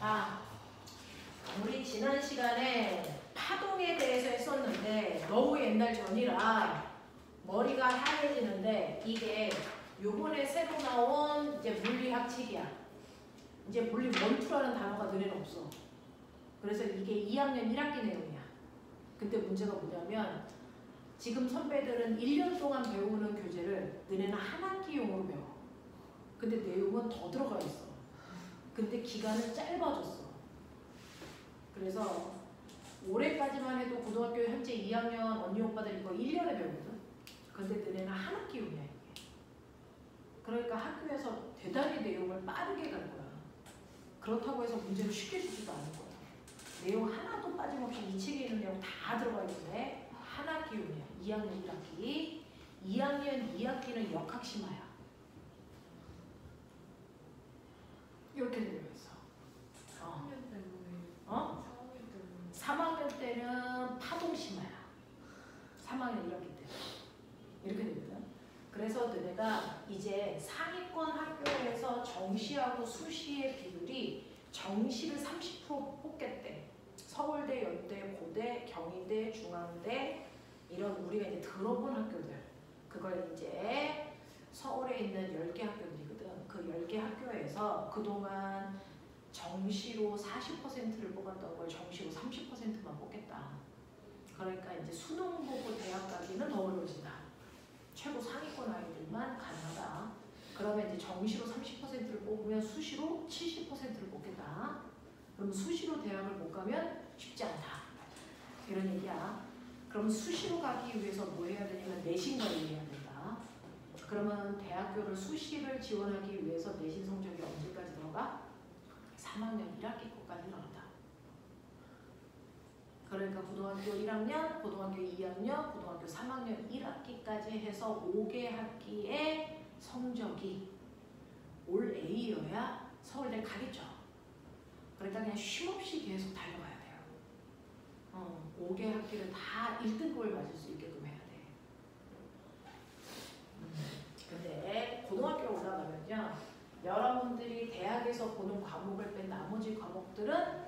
아, 우리 지난 시간에 파동에 대해서 했었는데 너무 옛날 전이라 머리가 하얘지는데 이게 요번에 새로 나온 이제 물리학칙이야. 이제 물리 원투라는 단어가 너네는 없어. 그래서 이게 2학년 1학기 내용이야. 근데 문제가 뭐냐면 지금 선배들은 1년 동안 배우는 교재를 너네는 한 학기용으로 배워. 근데 내용은 더 들어가 있어. 근데 기간은 짧아졌어. 그래서 올해까지만 해도 고등학교 현재 2학년 언니 오빠들 이거 1년에 배우거든. 근데 너네는 한 학기용이야 이게. 그러니까 학교에서 대단히 내용을 빠르게 갈 거야. 그렇다고 해서 문제를 쉽게 주지도 않을 거야. 내용 하나도 빠짐없이 이 책에 있는 내용 다 들어가 있는데 한 학기용이야. 2학년 1학기. 2학년 2학기는 역학심화야. 이렇게 되어 있어. 3학년 때문에. 어? 3학년 때는 파동심화야. 3학년 1학기 때. 이렇게 되거든. 그래서 너네가 이제 상위권 학교에서 정시하고 수시의 비율이 정시를 30% 뽑겠대. 서울대, 연대, 고대, 경희대, 중앙대 이런 우리가 이제 들어본 학교들. 그걸 이제 서울에 있는 10개 학교들이거든. 그 10개 학교에서 그동안 정시로 40%를 뽑았던 걸 정시로 30%만 뽑겠다. 그러니까 이제 수능 보고 대학 가기는 더 어려워진다. 최고 상위권 아이들만 가능하다. 그러면 이제 정시로 30%를 뽑으면 수시로 70%를 뽑겠다. 그럼 수시로 대학을 못 가면 쉽지 않다. 이런 얘기야. 그럼 수시로 가기 위해서 뭐 해야 되냐면 내신 관리해야 된다. 그러면 대학교를 수시를 지원하기 위해서 내신 성적이 언제까지 들어가? 3학년 1학기 거까지 나온다. 그러니까 고등학교 1학년, 고등학교 2학년, 고등학교 3학년 1학기까지 해서 5개 학기의 성적이 올 A여야 서울대 가겠죠. 그러니까 그냥 쉼없이 계속 달려가야 돼요. 5개 학기를 다 1등급을 맞을 수 있게끔 해야 돼. 근데 고등학교 올라가면요. 여러분들이 대학에서 보는 과목을 뺀 나머지 과목들은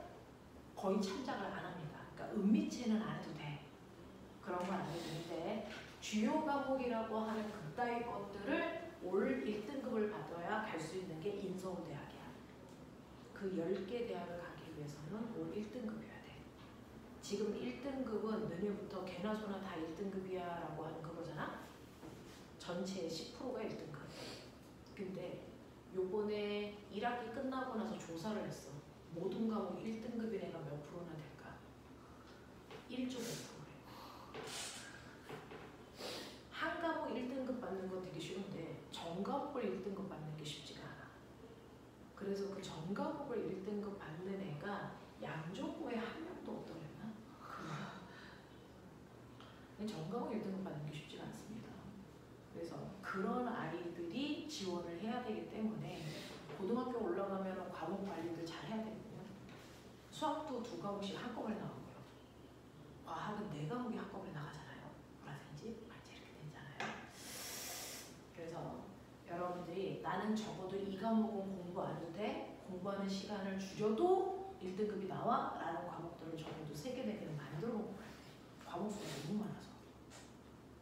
거의 참작을 안 합니다. 그러니까 은미체는 안 해도 돼. 그런 건 안 해도 되는데 주요 과목이라고 하는 그따위 것들을 올 1등급을 받아야 갈 수 있는 게 인서울대학이야. 그 10개 대학을 가기 위해서는 올 1등급이어야 돼. 지금 1등급은 너네부터 개나 소나 다 1등급이야 라고 하는 그거잖아. 전체의 10%가 1등급. 근데 요번에 1학기 끝나고 나서 조사를 했어. 모든 과목 1등급인 애가 몇 프로나 될까? 1.5%래. 한 과목 1등급 받는 건 되게 쉬운데 전 과목을 1등급 받는 게 쉽지가 않아. 그래서 그 전 과목을 1등급 받는 애가 양조고에 한 명도 없더랬나? 전 과목 1등급 받는 게 쉽지가 않습니다. 그래서 그런 아이들이 지원을 해야 되기 때문에 고등학교 올라가면 과목 관리를 잘 해야 되거든요. 수학도 2과목씩 한꺼번에 나오고요. 과학은 4과목이 한꺼번에 나가잖아요. 보라색인지 말지 이렇게 되잖아요. 그래서 여러분들이 나는 적어도 2과목은 공부 안 해도 돼. 공부하는 시간을 줄여도 1등급이 나와 라는 과목들을 적어도 3개, 4개는 만들어 놓고 가야 돼. 과목 수가 너무 많아서.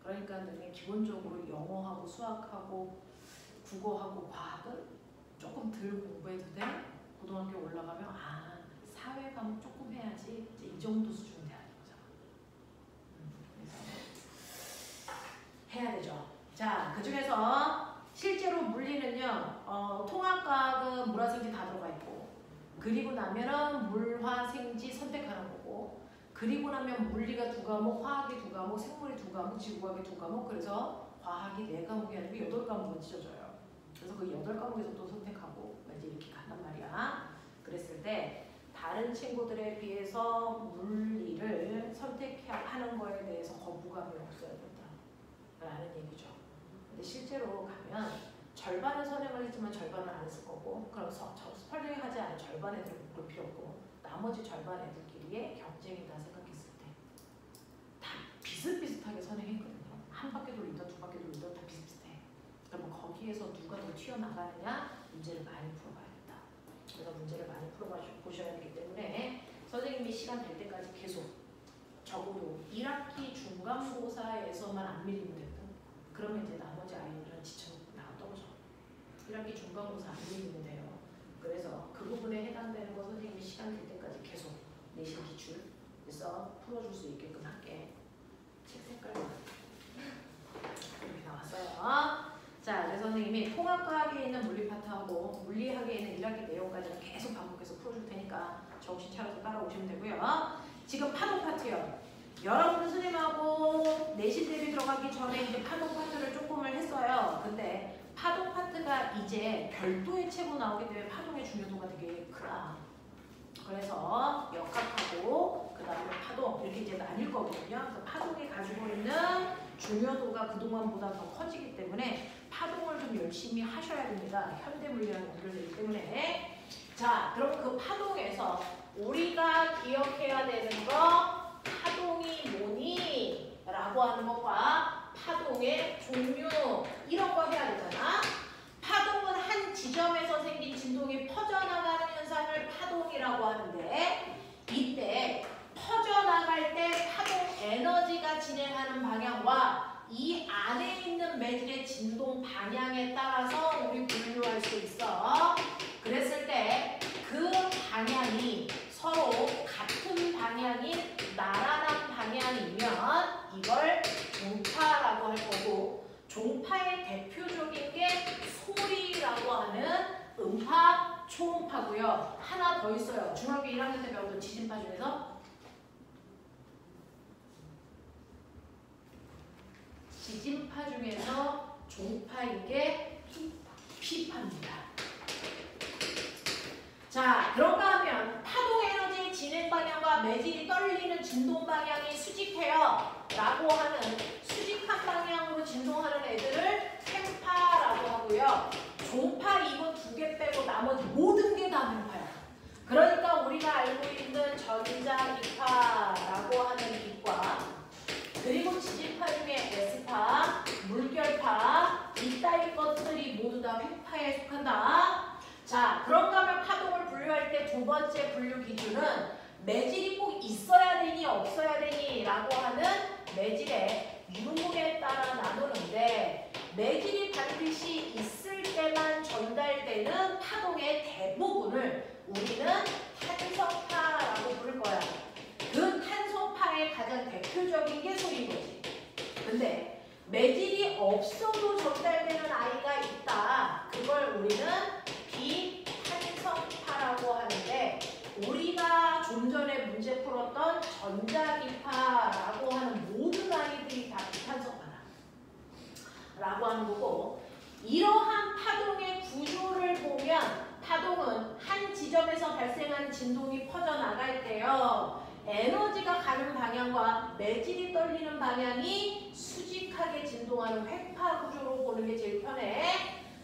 그러니까 너네 기본적으로 영어하고 수학하고 국어하고 과학은 조금 덜 공부해도 돼. 고등학교 올라가면 사회 과목 조금 해야지. 이제 이 정도 수준 돼야 되는 거잖아. 그래서 해야 되죠. 자, 그 중에서 실제로 물리는요. 통합과학은 물화생지 다 들어가 있고, 그리고 나면은 물화생지 선택하는 거고, 그리고 나면 물리가 2과목, 화학이 2과목, 생물이 2과목, 지구과학이 2과목. 그래서 과학이 4과목이 아니고 8과목은 찢어져요. 그래서 그 8과목에서 또 선택하고 이제 이렇게 간단 말이야. 그랬을 때 다른 친구들에 비해서 물리를 선택하는 거에 대해서 거부감이 없어야 된다 라는 얘기죠. 근데 실제로 가면 절반은 선행을 했지만 절반은 안 했을 거고, 그럼 선행하지 않은 절반 애들을 볼 필요 없고 나머지 절반 애들끼리의 경쟁이다 생각했을 때 다 비슷비슷하게 선행했거든요. 한 바퀴 돌리든 2바퀴 돌리든 다 비슷비슷해. 그러면 거기에서 누가 더 튀어나가느냐 문제를 많이 풀어봐야 된다. 그래서 문제를 많이 풀어보셔야 선생님이 시간 될 때까지 계속 적어도 1학기 중간고사에서만 안 밀리면 됐다. 그러면 이제 나머지 아이들은 지쳐 나가 떨어져. 1학기 중간고사 안 밀리면 돼요. 그래서 그 부분에 해당되는 거 선생님이 시간 될 때까지 계속 내신 기출 그래서 풀어줄 수 있게끔 할게. 책 색깔로 이렇게 나왔어요. 자, 그래서 선생님이 통합과학에 있는 물리 파트하고 물리학에 있는 1학기 내용까지는 계속 반복해서 풀어줄 테니까 정신 차려서 따라오시면 되고요. 지금 파동 파트요. 여러분은 선생님하고 내신 대비 들어가기 전에 이제 파동 파트를 조금을 했어요. 근데 파동 파트가 이제 별도의 책으로 나오기 때문에 파동의 중요도가 되게 크다. 그래서 역학하고 그 다음에 파동 이렇게 이제 나뉠 거거든요. 그래서 파동이 가지고 있는 중요도가 그동안보다 더 커지기 때문에 파동을 좀 열심히 하셔야 됩니다. 현대물리랑 연결되기 때문에. 자, 그럼 그 파동에서 우리가 기억해야 되는 거 파동이 뭐니? 라고 하는 것과 파동의 종류 이런 거 해야 되잖아. 파동은 한 지점에서 생긴 진동이 퍼져나가는 현상을 파동이라고 하는데 이때 퍼져나갈 때 파동 에너지가 진행하는 방향과 이 안에 있는 매질의 진동 방향에 따라서 우리 분류할 수 있어. 그랬을 때 그 방향이 서로 같은 방향인 나란한 방향이면 이걸 종파라고 할 거고 종파의 대표적인 게 소리라고 하는 음파, 초음파고요. 하나 더 있어요. 중학교 1학년 때 배웠던 지진파 중에서 지진파 중에서 종파인 게 피파입니다. 자, 그런가 하면 파동 에너지의 진행 방향과 매질이 떨리는 진동 방향이 수직해요 라고 하는 수직한 방향으로 진동하는 애들을 횡파라고 하고요. 종파 이거 두 개 빼고 나머지 모든 게 다 횡파야. 그러니까 우리가 알고 있는 전자기파라고 하는 기과 그리고 지진파 중에 S파, 물결파 이따위 것들이 모두 다 횡파에 속한다. 자, 그런가 하면 파동을 분류할 때 두 번째 분류 기준은 매질이 꼭 있어야 되니 없어야 되니 라고 하는 매질의 유무에 따라 나누는데 매질이 반드시 있을 때만 전달되는 파동의 대부분을 우리는 탄성파라고 부를 거야. 그 탄성파의 가장 대표적인 게 소리인 거지. 근데 매질이 없어도 전달되는 아이가 있다. 그걸 우리는 비탄성파라고 하는데 우리가 좀 전에 문제 풀었던 전자기파라고 하는 모든 아이들이 다 비탄성파다 라고 하는 거고 이러한 파동의 구조를 보면 파동은 한 지점에서 발생한 진동이 퍼져나갈 때요. 에너지가 가는 방향과 매질이 떨리는 방향이 수직하게 진동하는 횡파 구조로 보는 게 제일 편해.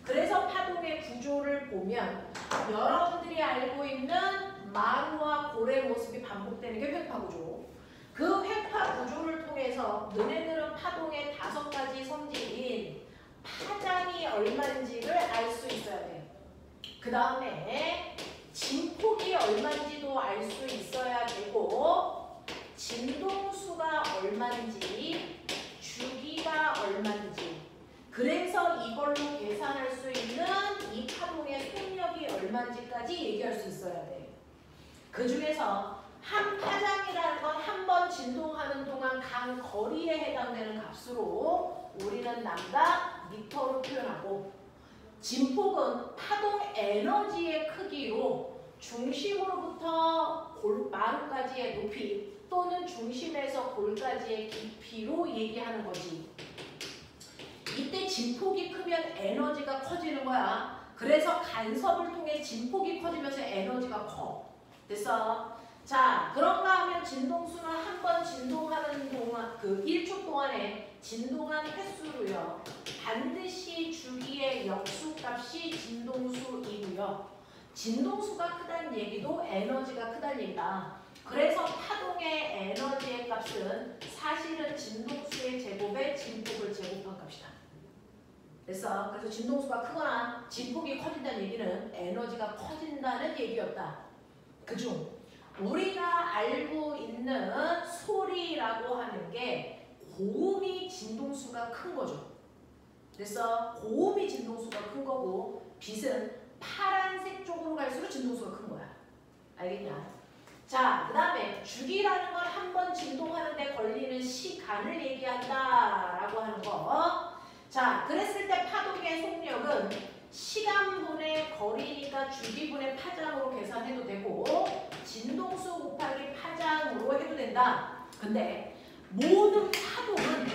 그래서 파동의 구조를 보면 여러분들이 알고 있는 마루와 고래 모습이 반복되는 게 횡파 구조. 그 횡파 구조를 통해서 너네들은 파동의 5가지 성질인 파장이 얼마인지를 알 수 있어야 돼. 그 다음에 진폭이 얼마인지도 알 수 있어야 되고 진동수가 얼마인지 주기가 얼마인지 그래서 이걸로 계산할 수 있는 이 파동의 속력이 얼마인지까지 얘기할 수 있어야 돼. 그 중에서 한 파장이라는 건 한 번 진동하는 동안 간 거리에 해당되는 값으로 우리는 남다 미터로 표현하고 진폭은 파동 에너지의 크기로 중심으로부터 마루까지의 높이 또는 중심에서 골까지의 깊이로 얘기하는 거지. 이때 진폭이 크면 에너지가 커지는 거야. 그래서 간섭을 통해 진폭이 커지면서 에너지가 커. 됐어? 자, 그런가 하면 진동수는 한 번 진동하는 동안 그 1초 동안에 진동한 횟수로요. 반드시 주기의 역수값이 진동수이고요. 진동수가 크다는 얘기도 에너지가 크다는 얘기다. 그래서 파동의 에너지의 값은 사실은 진동수의 제곱에 진폭을 제곱한 값이다. 됐어? 그래서 진동수가 크거나 진폭이 커진다는 얘기는 에너지가 커진다는 얘기였다. 그중 우리가 알고 있는 소리라고 하는 게 고음이 진동수가 큰 거죠. 그래서 고음이 진동수가 큰 거고 빛은 파란색 쪽으로 갈수록 진동수가 큰 거야. 알겠냐? 자, 그 다음에 주기라는 건 한 번 진동하는데 걸리는 시간을 얘기한다라고 하는 거. 자, 그랬을 때 파동의 속력은 시간분의 거리니까 주기분의 파장으로 계산해도 되고 진동수 곱하기 파장으로 해도 된다. 근데 모든 파동은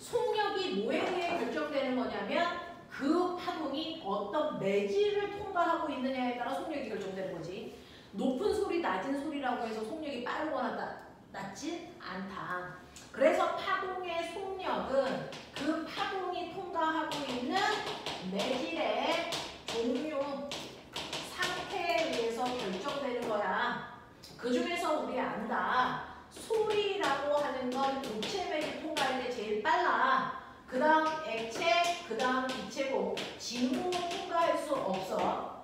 속력이 뭐에 의해 결정되는 거냐면 그 파동이 어떤 매질을 통과하고 있느냐에 따라 속력이 결정되는 거지. 높은 소리, 낮은 소리라고 해서 속력이 빠르거나 낮진 않다. 그래서 파동의 속력은 그 파동이 통과하고 있는 매질의 종류, 상태에 의해서 결정되는 거야. 그 중에서 우리 안다. 소리라고 하는 건 고체 매질 통과할 때 제일 빨라. 그 다음 액체, 그 다음 기체고 진공은 통과할 수 없어.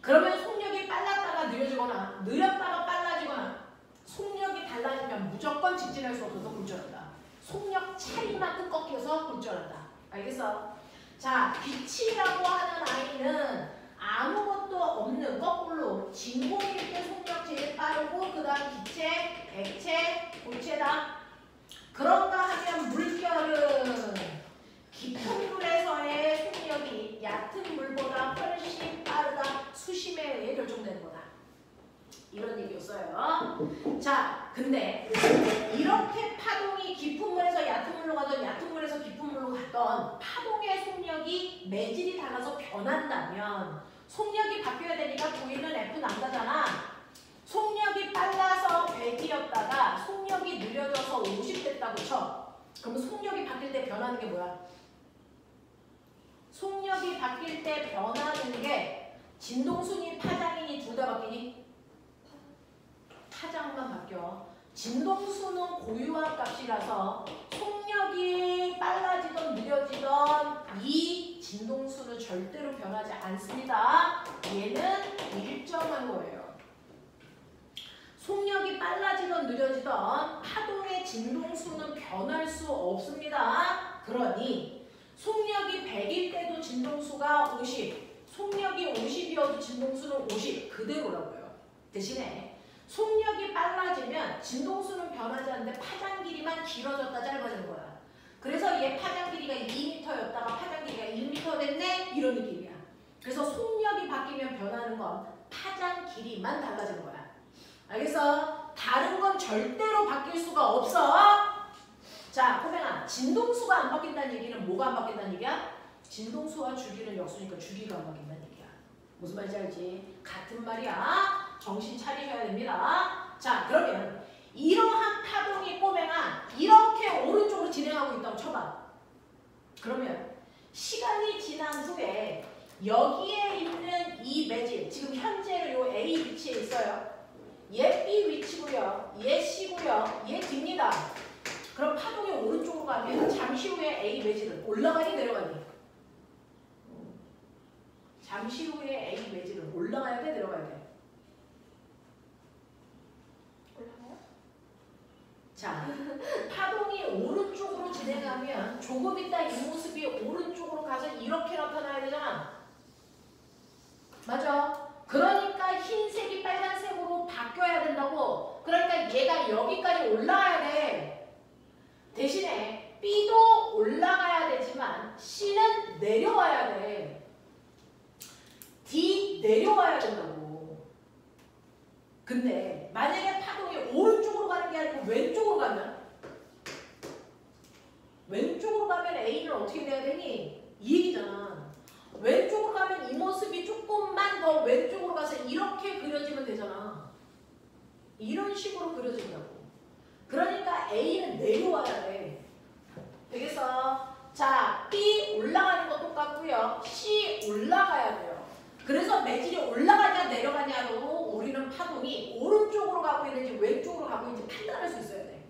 그러면 속력이 빨랐다가 느려지거나 느렸다가 빨라지거나 속력이 달라지면 무조건 직진할 수 없어서 굴절한다. 속력 차이만큼 꺾여서 굴절한다. 알겠어? 자, 빛이라고 하는 아이는 아무것도 없는 거꾸로 진공일 때 속력 제일 빠르고 그 다음 기체, 액체, 고체다. 그런가 하면 물결은 깊은 물에서의 속력이 얕은 물보다 훨씬 빠르다. 수심에 의해 결정되는 거다. 이런 얘기였어요. 자, 근데 이렇게 파동이 깊은 물에서 얕은 물로 가던 얕은 물에서 깊은 물로 갔던 파동의 속력이 매질이 달라서 변한다면 속력이 바뀌어야 되니까 보이는 F 남자잖아. 속력이 빨라서 100이었다가 속력이 느려져서 50 됐다고 쳐. 그러면 속력이 바뀔 때 변하는 게 뭐야? 속력이 바뀔 때 변하는 게 진동수니 파장이니 둘 다 바뀌니? 파장만 바뀌어. 진동수는 고유한 값이라서 속력이 빨라지던 느려지던 이 진동수는 절대로 변하지 않습니다. 얘는 일정한 거예요. 속력이 빨라지던 느려지던 파동의 진동수는 변할 수 없습니다. 그러니 속력이 100일 때도 진동수가 50, 속력이 50이어도 진동수는 50 그대로라고요. 대신에 속력이 빨라지면 진동수는 변하지 않는데 파장 길이만 길어졌다 짧아지는 거야. 그래서 얘 파장 길이가 2m였다가 파장 길이가 1m 됐네 이런 느낌이야. 그래서 속력이 바뀌면 변하는 건 파장 길이만 달라지는 거야. 알겠어? 다른 건 절대로 바뀔 수가 없어. 자, 호명아, 진동수가 안 바뀐다는 얘기는 뭐가 안 바뀐다는 얘기야? 진동수와 주기는 역수니까 주기가 안 바뀐다는 얘기야. 무슨 말인지 알지? 같은 말이야. 정신 차리셔야 됩니다. 자, 그러면 이러한 파동이 꼬맹아 이렇게 오른쪽으로 진행하고 있다고 쳐봐. 그러면 시간이 지난 후에 여기에 있는 이 매질, 지금 현재는 요 A 위치에 있어요. 얘 B 위치고요. 얘 C고요. 얘 D입니다. 그럼 파동이 오른쪽으로 가면 잠시 후에 A 매질은 올라가니 내려가니? 잠시 후에 A 매질은 올라가야 돼 내려가야 돼? 올라가요? 자, 파동이 오른쪽으로 진행하면 조금 있다 이 모습이 오른쪽으로 가서 이렇게 나타나야 되잖아. 맞아? 그러니까 흰색이 빨간색으로 바뀌어야 된다고. 그러니까 얘가 여기까지 올라가야 돼. 대신에 B도 올라가야 되지만 C는 내려와야 돼. D 내려와야 된다고. 근데 만약에 파동이 오른쪽으로 가는 게 아니고 왼쪽으로 가면 A는 어떻게 돼야 되니? 이 얘기잖아. 왼쪽으로 가면 이 모습이 조금만 더 왼쪽으로 가서 이렇게 그려지면 되잖아. 이런 식으로 그려진다고. 그러니까 A는 내려와야 돼. 되겠어? 자, B 올라가는 거 똑같고요. C 올라가야 돼요. 그래서 매질이 올라가냐 내려가냐로 우리는 파동이 오른쪽으로 가고 있는지 왼쪽으로 가고 있는지 판단할 수 있어야 돼.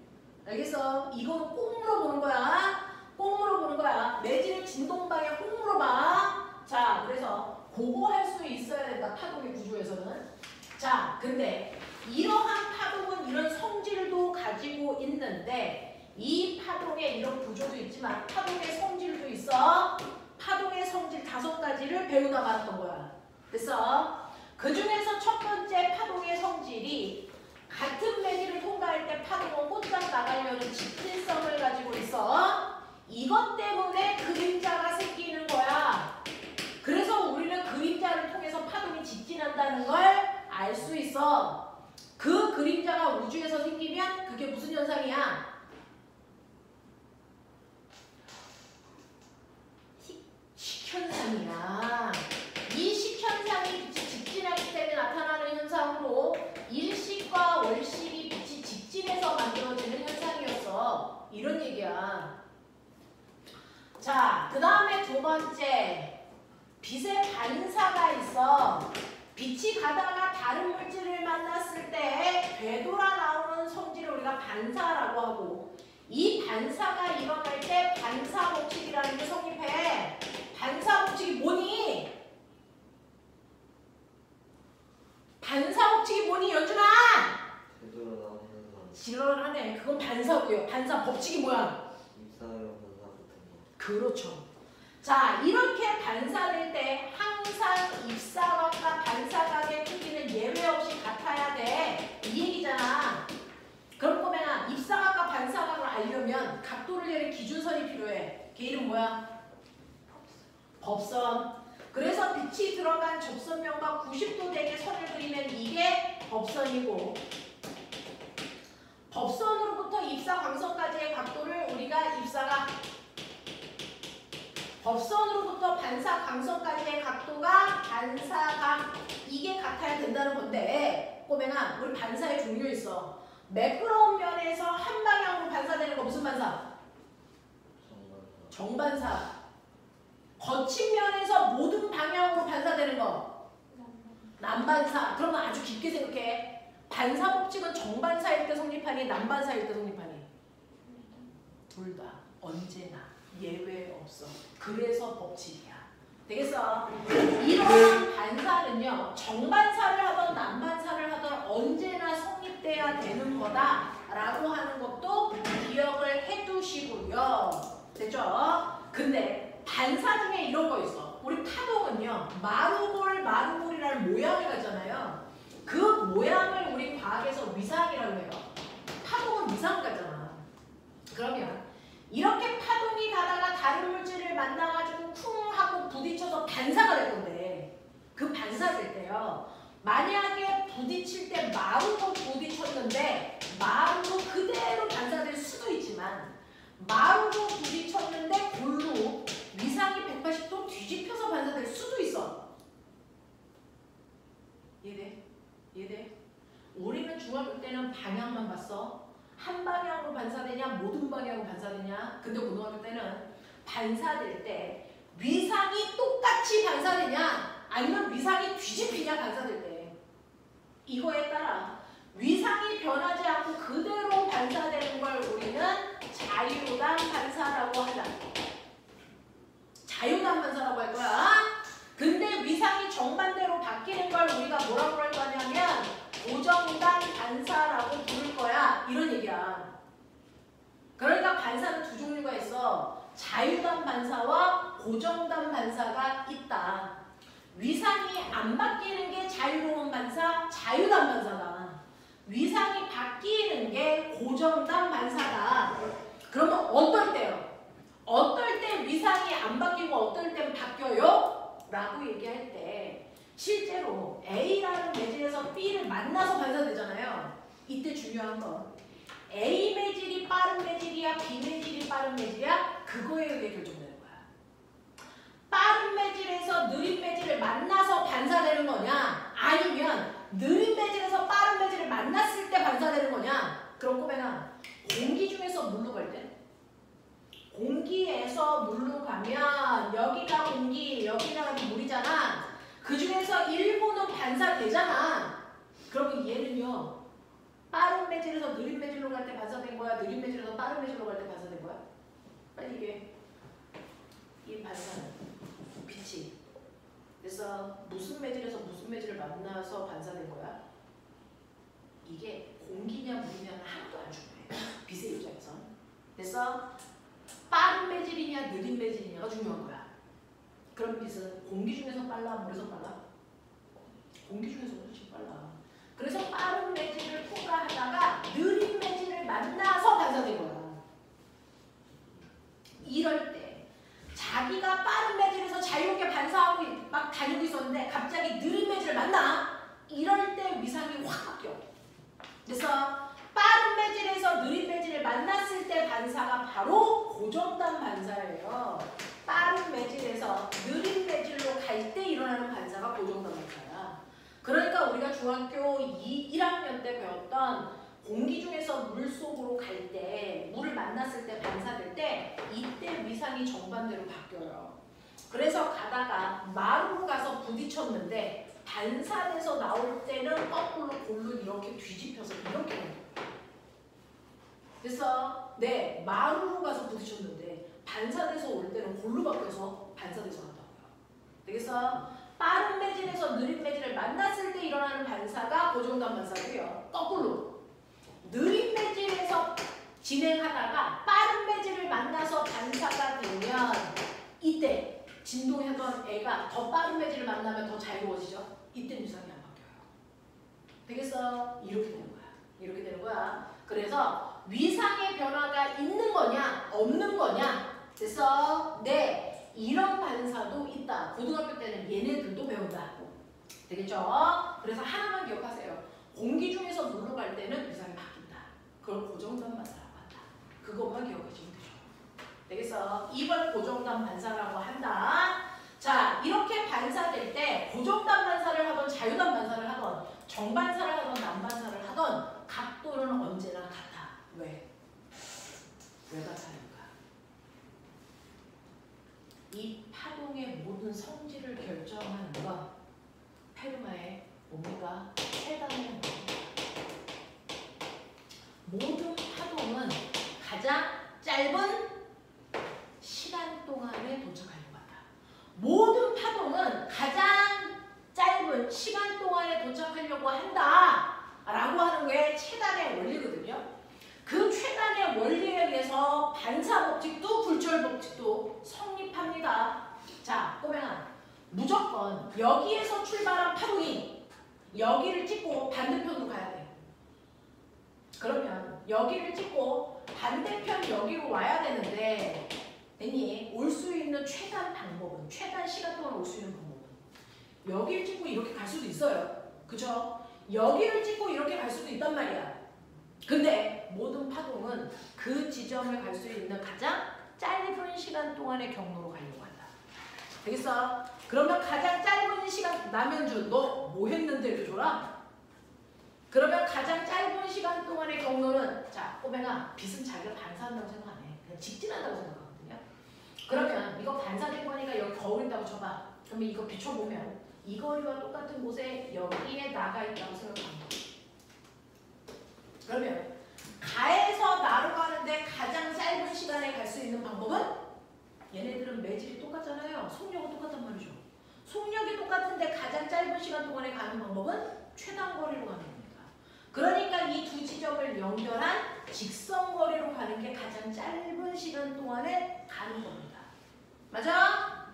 알겠어? 이거는 꼭 물어보는 거야. 꼭 물어보는 거야. 매질 진동 방향 꼭 물어봐. 자, 그래서 그거 할 수 있어야 된다. 파동의 구조에서는. 자, 근데 이러한 파동은 이런 성질도 가지고 있는데 이 파동에 이런 구조도 있지만 파동의 성질도 있어. 파동의 성질 5가지를 배우다 말았던 거야. 그래서 그 중에서 첫 번째 파동의 성질이 같은 매질을 통과할 때 파동은 곧장 나가려는 직진성을 가지고 있어. 이것 때문에 그림자가 생기는 거야. 그래서 우리는 그림자를 통해서 파동이 직진한다는 걸 알 수 있어. 그 그림자가 우주에서 생기면 그게 무슨 현상이야? 식현상이야. 이 식현상이 빛이 직진하기 때문에 나타나는 현상으로 일식과 월식이 빛이 직진해서 만들어지는 현상이었어. 이런 얘기야. 자, 그 다음에 두 번째. 빛의 반사가 있어. 빛이 가다가 다른 물질을 만났을 때 되돌아 나오는 성질을 우리가 반사라고 하고 이 반사가 일어날 때 반사법칙이라는 게 성립해. 반사법칙이 뭐니? 반사법칙이 뭐니 연준아? 되돌아 나오는 현상. 지랄을 하네. 그건 반사고요. 반사법칙이 뭐야? 입사용 반사 같은 거. 그렇죠. 자, 이렇게 반사될 때 항상 입사각과 반사각의 크기는 예외 없이 같아야 돼. 이 얘기잖아. 그럼 보면 입사각과 반사각을 알려면 각도를 내는 기준선이 필요해. 걔 이름 뭐야? 법선. 그래서 빛이 들어간 접선면과 90도 되게 선을 그리면 이게 법선이고 법선으로부터 입사광선까지의 각도를 우리가 입사각 법선으로부터 반사광선까지의 각도가 반사각 이게 같아야 된다는 건데 꼬맹아 우리 반사의 종류 있어. 매끄러운 면에서 한 방향으로 반사되는 거 무슨 반사? 정반사. 거친 면에서 모든 방향으로 반사되는 거 남반사. 그러면 아주 깊게 생각해. 반사법칙은 정반사일 때 성립하니 남반사일 때 성립하니? 둘 다 언제나 예외 없어. 그래서 법칙이야. 되겠어? 이러한 반사는요. 정반사를 하던 남반사를 하던 언제나 성립돼야 되는 거다라고 하는 것도 기억을 해두시고요. 됐죠? 근데 반사 중에 이런 거 있어. 우리 파동은요. 마루볼이라는 모양을 가잖아요. 그 모양을 우리 과학에서 위상이라고 해요. 파동은 위상 가잖아. 그러면 이렇게 파동이 가다가 다른 물질을 만나가지고 쿵 하고 부딪혀서 반사가 될 건데 그 반사될 때요. 만약에 부딪힐 때 마루로 부딪혔는데 마루로 그대로 반사될 수도 있지만 마루로 부딪혔는데 골로 위상이 180도 뒤집혀서 반사될 수도 있어. 이해돼? 이해돼? 우리는 중학교 때는 방향만 봤어. 한 방향으로 반사되냐 모든 방향으로 반사되냐. 근데 고등학교 때는 반사될 때 위상이 똑같이 반사되냐 아니면 위상이 뒤집히냐 반사될 때 이거에 따라 위상이 변하지 않고 그대로 반사되는 걸 우리는 자유단 반사라고 한다. 자유단 반사라고 할 거야. 근데 위상이 정반대로 바뀌는 걸 우리가 뭐라고 할 거냐면 고정단 반사라고 부를 거야. 이런 얘기야. 그러니까 반사는 두 종류가 있어. 자유단 반사와 고정단 반사가 있다. 위상이 안 바뀌는 게 자유로운 반사, 자유단 반사다. 위상이 바뀌는 게 고정단 반사다. 그러면 어떨 때요? 어떨 때 위상이 안 바뀌고 어떨 땐 바뀌어요? 라고 얘기할 때 실제로 A라는 매질에서 B를 만나서 반사되잖아요. 이때 중요한 건 A 매질이 빠른 매질이야, B 매질이 빠른 매질이야? 그거에 의해 결정되는 거야. 빠른 매질에서 느린 매질을 만나서 반사되는 거냐? 아니면 느린 매질에서 빠른 매질을 만났을 때 반사되는 거냐? 그런 거면 공기 중에서 물로 갈 때? 공기에서 물로 가면 여기가 공기, 여기가 물이잖아. 그 중에서 일부는 반사되잖아. 그러면 얘는요. 빠른 매질에서 느린 매질로 갈 때 반사된 거야? 느린 매질에서 빠른 매질로 갈 때 반사된 거야? 빨리 얘기해. 이 반사는 빛이. 그래서 무슨 매질에서 무슨 매질을 만나서 반사된 거야? 이게 공기냐 물이냐는 하나도 안 중요해. 빛의 입장에서. 그래서 빠른 매질이냐 느린 매질이냐가 중요한 거야. 그럼 빛은 공기 중에서 빨라 물에서 빨라? 공기 중에서 훨씬 빨라. 그래서 빠른 매질을 통과하다가 느린 매질을 만나서 반사된 거야. 이럴 때 자기가 빠른 매질에서 자유롭게 반사하고 막 다니고 있었는데 갑자기 느린 매질을 만나. 이럴 때 위상이 확 바뀌어. 그래서 빠른 매질에서 느린 매질을 만났을 때 반사가 바로 고정단 반사예요. 빠른 매질에서 느린 매질로 갈 때 일어나는 반사가 고정단 반사야. 그러니까 우리가 중학교 1학년 때 배웠던 공기 중에서 물 속으로 갈 때, 물을 만났을 때 반사될 때 이때 위상이 정반대로 바뀌어요. 그래서 가다가 마루로 가서 부딪혔는데 반사돼서 나올 때는 거꾸로 골로 이렇게 뒤집혀서 이렇게 돼요. 그래서 네, 마루로 가서 부딪혔는데 반사돼서 올 때는 골로 바뀌어서 반사돼서 간다고요. 그래서 빠른 매질에서 느린 매질을 만났을 때 일어나는 반사가 고정단 반사고요. 거꾸로 느린 매질에서 진행하다가 빠른 매질을 만나서 반사가 되면 이때 진동하던 애가 더 빠른 매질을 만나면 더 자유로워지죠. 이때 위상이 안 바뀌어요. 되겠어? 이렇게 되는 거야. 이렇게 되는 거야. 그래서 위상의 변화가 있는 거냐 없는 거냐. 그래서 네, 이런 반사도 있다. 고등학교 때는 얘네들도 배운다. 되겠죠? 그래서 하나만 기억하세요. 공기 중에서 물로 갈 때는 위상이 바뀐다. 그걸 고정단 반사라고 한다. 그것만 기억하시면 되죠. 되겠어? 2번 고정단 반사라고 한다. 자, 이렇게 반사될 때 고정단 반사를 하던 자유단 반사를 하던 정반사를 하던 난반사를 하던 각도는 언제나 같아. 왜? 왜 같아니까? 이 파동의 모든 성질을 결정하는 건 페르마의 뭡니까? 세단의 뭡니까? 모든 파동은 가장 짧은 시간 동안에 도착하려고 한다. 모든 파동은 가장 짧은 시간 동안에 도착하려고 한다 라고 하는 게 최단의 원리거든요. 그 최단의 원리에 의해서 반사 법칙도 굴절 법칙도 성립합니다. 자, 꼬맹아, 무조건 여기에서 출발한 파동이 여기를 찍고 반대편으로 가야 돼. 그러면 여기를 찍고 반대편 여기로 와야 되는데 됐니? 올 수 있는 최단 방법은, 최단 시간 동안 올 수 있는 방법은 여기를 찍고 이렇게 갈 수도 있어요. 그죠? 여기를 찍고 이렇게 갈 수도 있단 말이야. 근데 모든 파동은 그 지점을 갈 수 있는 가장 짧은 시간 동안의 경로로 가려고 한다. 되겠어? 그러면 가장 짧은 시간, 남현주 너 뭐 했는데 이렇게 줘라? 그러면 가장 짧은 시간 동안의 경로는, 자, 꼬맹아, 빛은 자기가 반사한다고 생각 안 해. 그냥 직진한다고 생각하거든요. 그러면 이거 반사된 거니까 여기 거울 있다고 쳐봐. 그러면 이거 비춰보면 이 거리와 똑같은 곳에 여기에 나가 있다고 생각합니다. 그러면 가에서 나로 가는데 가장 짧은 시간에 갈 수 있는 방법은 얘네들은 매질이 똑같잖아요. 속력은 똑같단 말이죠. 속력이 똑같은데 가장 짧은 시간 동안에 가는 방법은 최단 거리로 가는 겁니다. 그러니까 이 두 지점을 연결한 직선 거리로 가는 게 가장 짧은 시간 동안에 가는 겁니다. 맞아?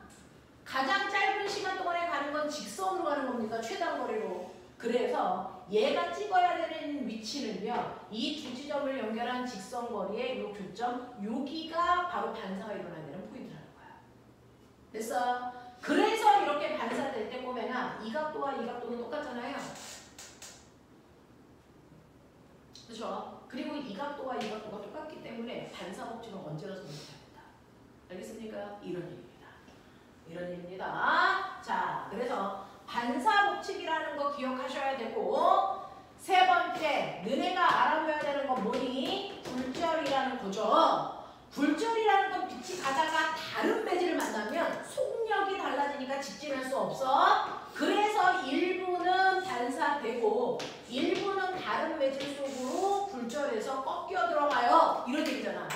가장 짧은 시간 동안에 가는 건 직선으로 가는 겁니다. 최단 거리로. 그래서 얘가 찍어야 되는 위치는요, 이 두 지점을 연결한 직선 거리의 이 교점, 여기가 바로 반사가 일어나야 되는 포인트라는 거야. 됐어? 그래서 이렇게 반사될 때 보면은 이 각도와 이 각도는 똑같잖아요. 그렇죠? 그리고 이 각도와 이 각도가 똑같기 때문에 반사 법칙은 언제나 성립됩니다. 알겠습니까? 이런 얘기입니다. 이런 얘기입니다. 자, 그래서 반사 법칙이라는 거 기억하셔야 되고, 세 번째, 너네가 알아둬야 되는 건 뭐니? 굴절이라는 거죠. 굴절이라는 건 빛이 가다가 다른 매질을 만나면 속력이 달라지니까 직진할 수 없어. 그래서 일부는 반사되고 일부는 다른 매질 속으로 굴절해서 꺾여 들어가요. 이런 얘기잖아.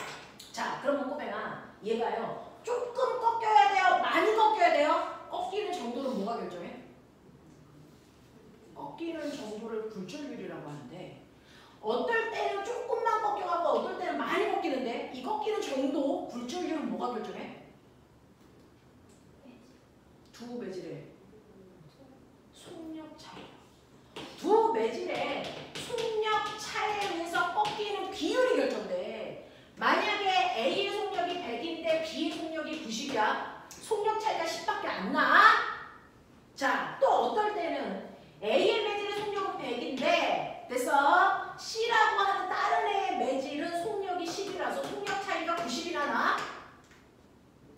자, 그러면 꼬맹아, 얘가요, 조금 꺾여야 돼요? 많이 꺾여야 돼요? 꺾이는 정도는 뭐가 결정해? 꺾이는 정도를 굴절률이라고 하는데, 어떨 때는 조금만 꺾여가고 어떨 때는 많이 꺾이는데 이 꺾이는 정도 굴절률은 뭐가 결정해? 두 매질의 속력 차이. 두 매질의 속력 차이에 의해서 꺾이는 비율이 결정돼. 만약에 A의 속력이 100인데 B의 속력이 90이야. 속력 차이가 10밖에 안 나. 자, 또 어떨 때는 A의 매질의 속력은 100인데 됐어? C라고 하는 다른 애의 매질은 속력이 10이라서 속력 차이가 90이나 나?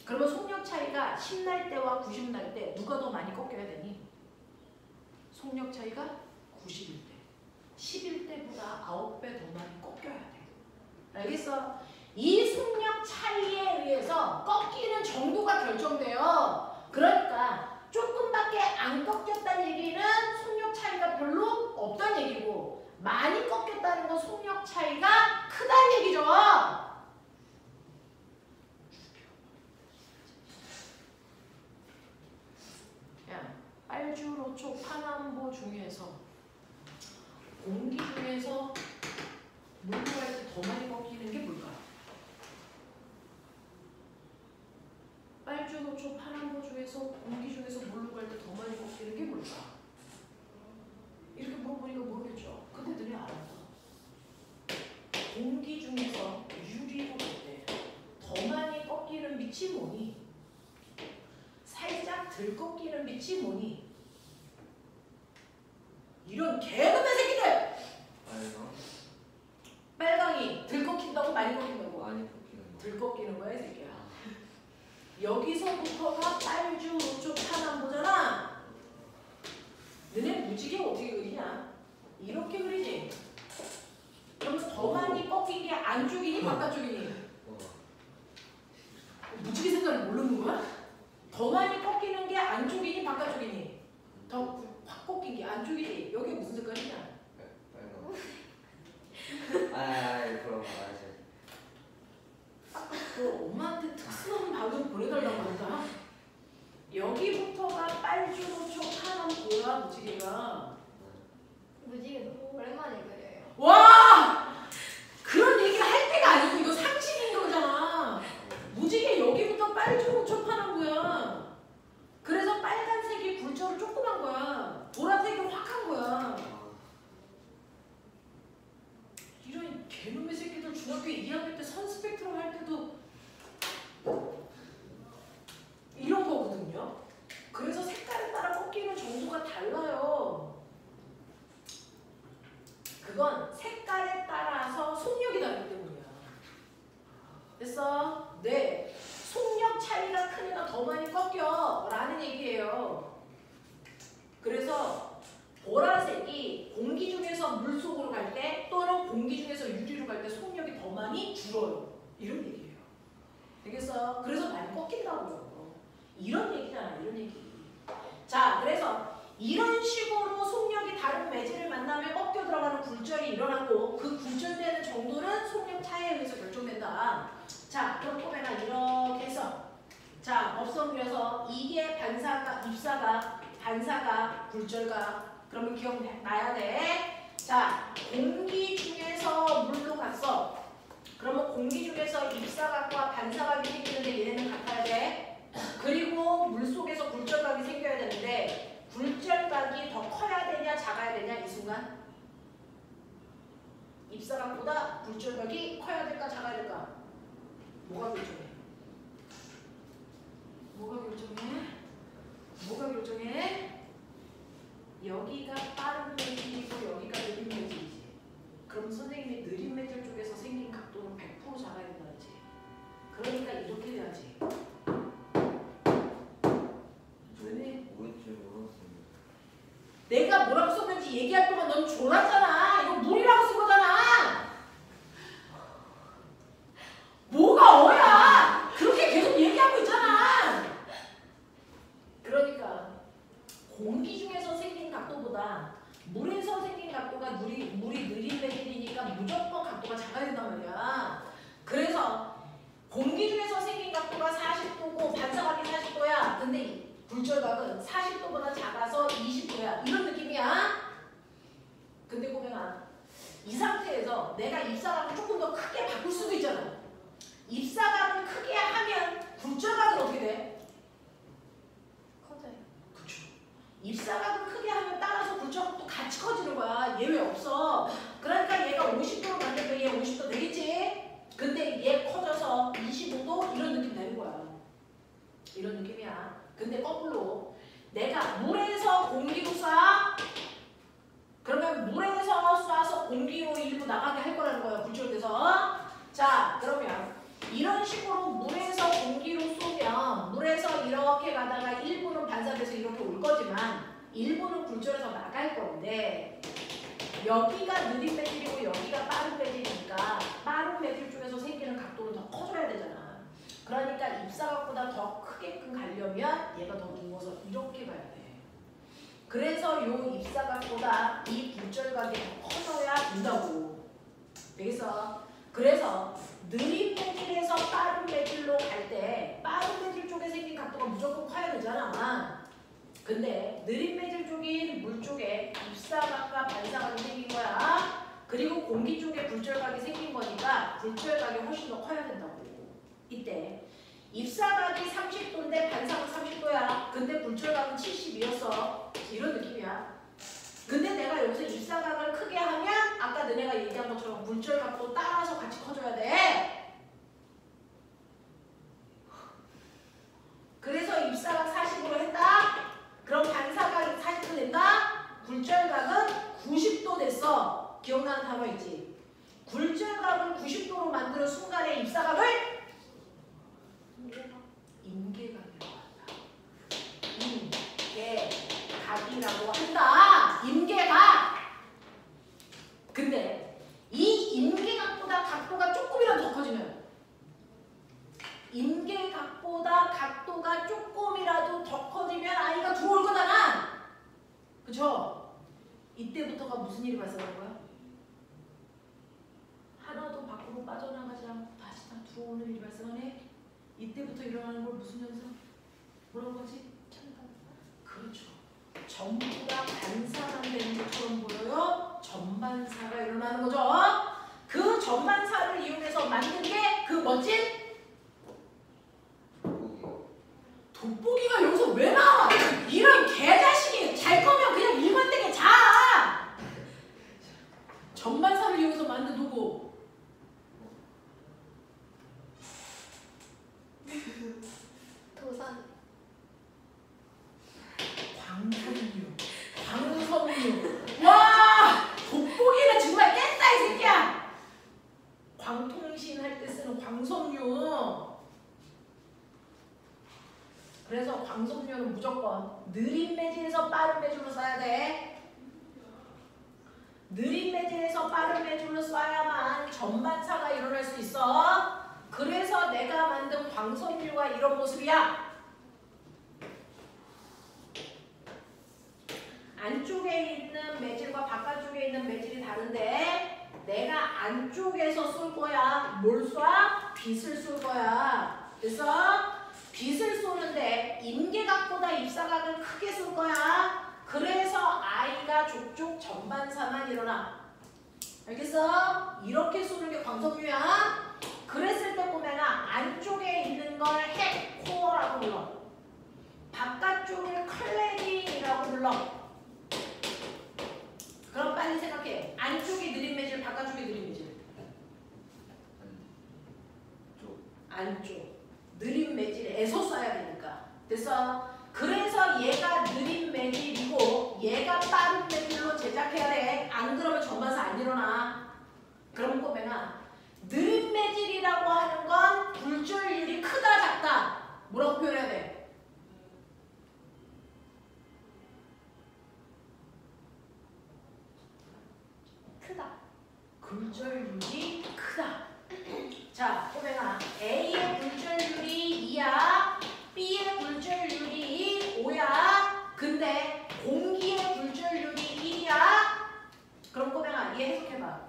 그러면 속력 차이가 10 날 때와 90 날 때 누가 더 많이 꺾여야 되니? 속력 차이가 90일 때. 10일 때보다 9배 더 많이 꺾여야 돼. 알겠어? 이 속력 차이에 의해서 꺾이는 정도가 결정돼요. 그러니까 조금밖에 안 꺾였다는 얘기는 속력 차이가 별로 없다는 얘기고 많이 꺾였다는 건 속력 차이가 크다는 얘기죠. 야, 빨주로초 파남보 중에서 공기 중에서 물로 갈 때 더 많이 꺾이는 게 뭘까? 빨주노초 파란보 중에서 공기 중에서 물로 갈 때 더 많이 꺾이는 게 뭘까? 이렇게 물어보니까 모르겠죠. 근데 너네 알아. 공기 중에서 유리로 갈 때 더 많이 꺾이는 빛이 뭐니? 살짝 덜 꺾이는 빛이 뭐니? 이런 개그맨 새끼들! 빨강? 빨강이 덜 꺾인다고 많이 꺾인다고? 많이 꺾이는 거. 덜 꺾이는 거야 이 새끼야. 여기서부터가 빨주, 우초, 파남보잖아. 너네 무지개 어떻게 그리냐? 이렇게 그리지. 그러면 더 많이 꺾인 게 안쪽이니 바깥쪽이니? 무지개 색깔을 모르는 거야? 더 많이 꺾이는 게 안쪽이니 바깥쪽이니? 더 확 꺾인 게 안쪽이니? 여기 무슨 색깔이냐? 빨강. 그럼 알지. 그 엄마한테 특수한 방을 보내달라고 한다. 여기부터가 빨주노초 파란 보야 무지개가. 무지개 너무 오랜만에 그려요. 와! 그런 얘기를 할 때가 아니고 이거 상식인 거잖아. 무지개 여기부터 빨주노초 파란 거야. 그래서 빨간색이 굴절을 조그만 거야. 보라색이 확한 거야. 이런 개놈의 새끼들 중학교 2학년 때 선스펙트럼 할 때도 이런 거거든요. 그래서 색깔에 따라 꺾이는 정도가 달라요. 그건 색깔에 따라서 속력이 다르기 때문이야. 됐어? 네. 속력 차이가 크니까 더 많이 꺾여 라는 얘기예요. 그래서 보라색이 공기 중에서 물속으로 갈 때 또는 공기 중에서 유리로 갈 때 속력이 더 많이 줄어요. 이런 얘기예요. 알겠어? 그래서 많이 꺾인다고요. 이런 얘기잖아. 이런 얘기. 자, 그래서 이런 식으로 속력이 다른 매질을 만나면 꺾여 들어가는 굴절이 일어나고 그 굴절되는 정도는 속력 차이에 의해서 결정된다. 자, 그럼 꼬매가 이렇게 해서 자, 법성 그려서 이게 반사가, 입사가, 반사가, 굴절가. 그러면 기억나야 돼. 자, 공기 중에서 물로 갔어. 그러면 공기 중에서 입사각과 반사각이 생기는데 얘네는 같아야 돼. 그리고 물속에서 굴절각이 생겨야 되는데 굴절각이 더 커야 되냐 작아야 되냐 이 순간? 입사각보다 굴절각이 커야 될까 작아야 될까? 뭐가 결정해? 뭐가 결정해? 뭐가 결정해? 여기가 빠른 매질이고 여기가 느린 매질이지. 그럼 선생님이 느린 매질 쪽에서 생긴 각도는 100% 작아야 된다지. 그러니까 이렇게 돼야지. 왜? 뭐였지 몰랐습니다. 내가 뭐라고 썼는지 얘기할 동안 넌 졸랐잖아. 이거 물이라고 쓴 거잖아. 뭐가 어야? 그렇게 계속 얘기하고 있잖아. 그러니까 공기 중에서 생긴 각도보다 물에서 생긴 각도가 물이 느린 매질이니까 무조건 각도가 작아야 된단 말이야. 그래서 공기 중에서 생긴 각도가 40도고 반사각이 40도야. 근데 굴절각은 40도보다 작아서 20도야. 이런 느낌이야. 근데 꼬맹아, 이 상태에서 내가 입사각을 조금 더 크게 바꿀 수도 있잖아. 입사각을 크게 하면 굴절각은 어떻게 돼? 커져요. 그쵸. 입사각을 크게 하면 따라서 굴절각도 같이 커지는 거야. 얘 왜 없어? 그러니까 얘가 50도로 만들면 얘 50도 되겠지? 근데 얘 커져서 25도 이런 느낌 되는 거야. 이런 느낌이야. 근데 거꾸로 내가 물에서 공기로 쏴? 그러면 물에서 쏴서 공기로 일부 나가게 할 거라는 거야. 굴절돼서. 자, 그러면 이런 식으로 물에서 공기로 쏘면 물에서 이렇게 가다가 일부는 반사돼서 이렇게 올 거지만 일부는 굴절해서 나갈 건데 여기가 느린 매질이고 여기가 빠른 매질이니까 빠른 매질 쪽에서 생기는 각도는 더 커져야 되잖아. 그러니까 입사각보다 더 크게끔 가려면 얘가 더 누워서 이렇게 가야 돼. 그래서 요 입사각보다 이 굴절각이 더 커져야 된다고. 되겠어? 그래서 느린 매질에서 빠른 매질로 갈 때 빠른 매질 쪽에 생긴 각도가 무조건 커야 되잖아. 근데 느린 매질 쪽인 물 쪽에 입사각과 반사각이 생긴 거야. 그리고 공기 쪽에 굴절각이 생긴 거니까 굴절각이 훨씬 더 커야 된다고. 이때 입사각이 30도인데 반사각 30도야. 근데 굴절각은 70이었어. 이런 느낌이야. 근데 내가 여기서 입사각을 크게 하면 아까 너네가 얘기한 것처럼 굴절각도 따라서 같이 커져야 돼. 그래서 입사각 40으로 했다. 그럼 반사각이 40도 된다. 굴절각은 90도 됐어. 기억나는 단어 있지? 굴절각을 90도로 만드는 순간에 입사각을 임계각이라고 한다. 임계각이라고 한다. 임계각. 근데 이 임계각보다 각도가 조금이라도 더 커지면 임계각보다 각도가 조금이라도 더 커지면 아이가 들어올 거잖아. 그쵸? 이때부터가 무슨 일이 발생하는 거야? 하나도 밖으로 빠져나가지 않고 다시 다 들어오는 일이 발생하네. 이때부터 일어나는 걸 무슨 현상? 뭐라고 하지? 그렇죠. 전부 다 반사만 되는 것처럼 보여요. 전반사가 일어나는 거죠. 그 전반사를 이용해서 만든 게 그 멋진 돋보기가 여기서 왜 나와? 이런 개자식이 잘 거면 그냥 일관되게 자. 전반사를 이용해서 만든 도구. 도산. 광섬유. 광섬유. 와! 돋보기는 정말 깼다 이 새끼야. 광통신 할 때 쓰는 광섬유. 그래서 광섬유는 무조건 느린 매질에서 빠른 매질로 써야 돼. 느린 매질에서 빠른 매질로 써야만 전반사가 일어날 수 있어. 그래서 내가 만든 광섬유가 이런 모습이야. 안쪽에 있는 매질과 바깥쪽에 있는 매질이 다른데 내가 안쪽에서 쏠 거야. 뭘 쏴? 빛을 쏠 거야. 그래서 빛을 쏘는데 임계각보다 입사각을 크게 쏠 거야. 그래서 아이가 족족 전반사만 일어나. 알겠어? 이렇게 쏘는 게 광섬유야. 그랬을 때 보면 안쪽에 있는 걸 핵코어라고 불러. 바깥쪽을 클래딩이라고 불러. 그럼 빨리 생각해. 안쪽이 느린 매질, 바깥쪽이 느린 매질. 안쪽. 느린 매질에서 쏴야 되니까. 됐어? 그래서 얘가 느린 매질이고 얘가 빠른 매질로 제작해야 돼. 안 그러면 전반사 안 일어나. 그럼 꼬맹아, 느린 매질이라고 하는 건 굴절율이 크다 작다. 뭐라고 표현해야 돼? 크다. 굴절율이 크다. 자, 꼬맹아, A의 굴절율이 2야, B의 굴절율이 5야. 근데 공기의 굴절율이 1이야. 그럼 꼬맹아, 얘 해석해봐.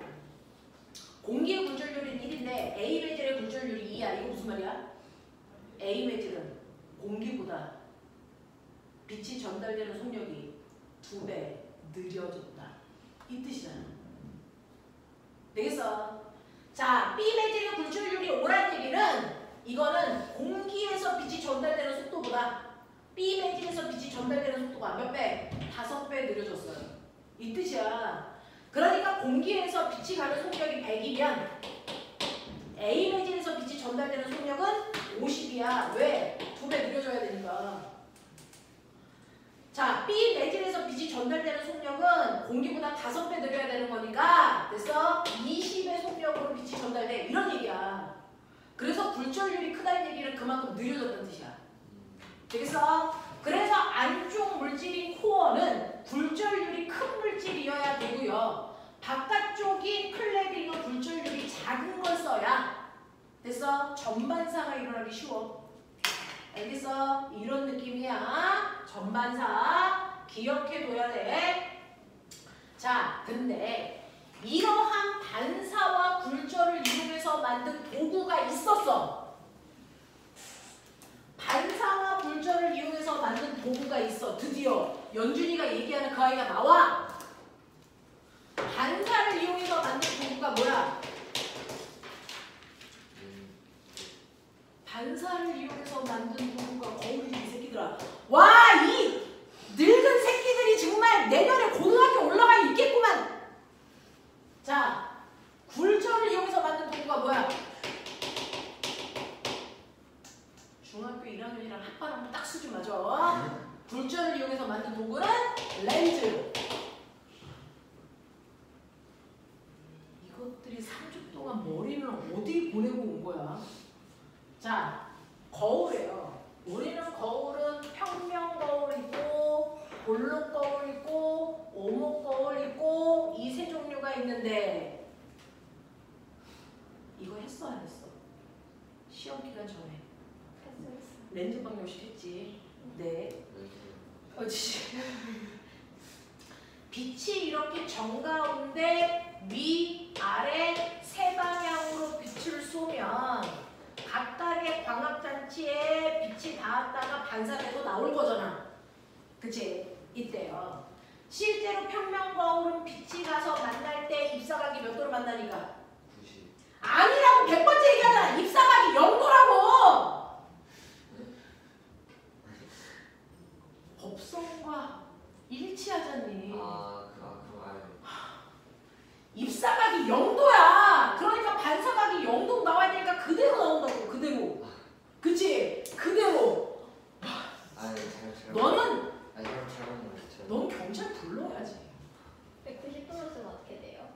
공기의 굴절율이 1인데 A 매질의 굴절율이 2야. 이거 무슨 말이야? A 매질은 공기보다 빛이 전달되는 속력이 2배 느려졌다. 이 뜻이잖아. 되겠어? 자, B 매질의 굴절율이 5란 얘기는 이거는 공기에서 빛이 전달되는 속도보다 B 매질에서 빛이 전달되는 속도가 몇 배? 5배 느려졌어요. 이 뜻이야. 그러니까 공기에서 빛이 가는 속력이 100이면 A 매질에서 빛이 전달되는 속력은 50이야. 왜? 2배 느려져야 되니까. 자, B 매질에서 빛이 전달되는 속력은 공기보다 5배 느려야 되는 거니까 됐어? 20의 속력으로 빛이 전달돼. 이런 얘기야. 그래서 굴절율이 크다는 얘기는 그만큼 느려졌다는 뜻이야. 되겠어? 그래서 안쪽 물질인 코어는 굴절율이 큰 물질이어야 되고요. 바깥쪽인 클레딩은 굴절율이 작은 걸 써야 됐어? 전반사가 일어나기 쉬워. 알겠어? 이런 느낌이야. 전반사 기억해둬야 돼. 자, 근데 이러한 반사와 굴절을 이용해서 만든 도구가 있었어. 반사와 굴절을 이용해서 만든 도구가 있어. 드디어 연준이가 얘기하는 그 아이가 나와. 반사를 이용해서 만든 도구가 뭐야? 반사를 이용해서 만든 도구가 거울이지 이 새끼들아. 와, 이 늙은 새끼들이 정말 내년에 고등학교 올라가 있겠구만. 자, 굴절을 이용해서 만든 도구가 뭐야? 중학교 1학년이랑 합반하면 딱 수준 맞아. 굴절을 이용해서 만든 도구는 렌즈. 이것들이 3주 동안 머리는 어디 보내고 온 거야? 자, 거울이에요. 우리는 거울은 평면 거울 있고 볼록 거울 있고 오목 거울 있고 이 세 종류가 있는데 이거 했어 안 했어? 시험 기간 전에 렌즈 방정식 했지. 네. 빛이 이렇게 정가운데 위, 아래 세 방향으로 빛을 쏘면 각각의 광학장치에 빛이 닿았다가 반사돼서 나올 거잖아. 그치? 이때요. 실제로 평면 거울은 빛이 가서 만날 때 입사각이 몇 도로 만나니까? 90. 아니라고 100번째 얘기하잖아. 입사각이 0도라고. 법성과 일치하잖니. 그거 알아요. 입사각이 0도야. 그러니까 반사각이 0도 나와야 되니까 그대로 나온다고. 그대로. 그치? 그대로. 너는 넌 경찰 불러야지. 190도로 쓰면 어떻게 돼요?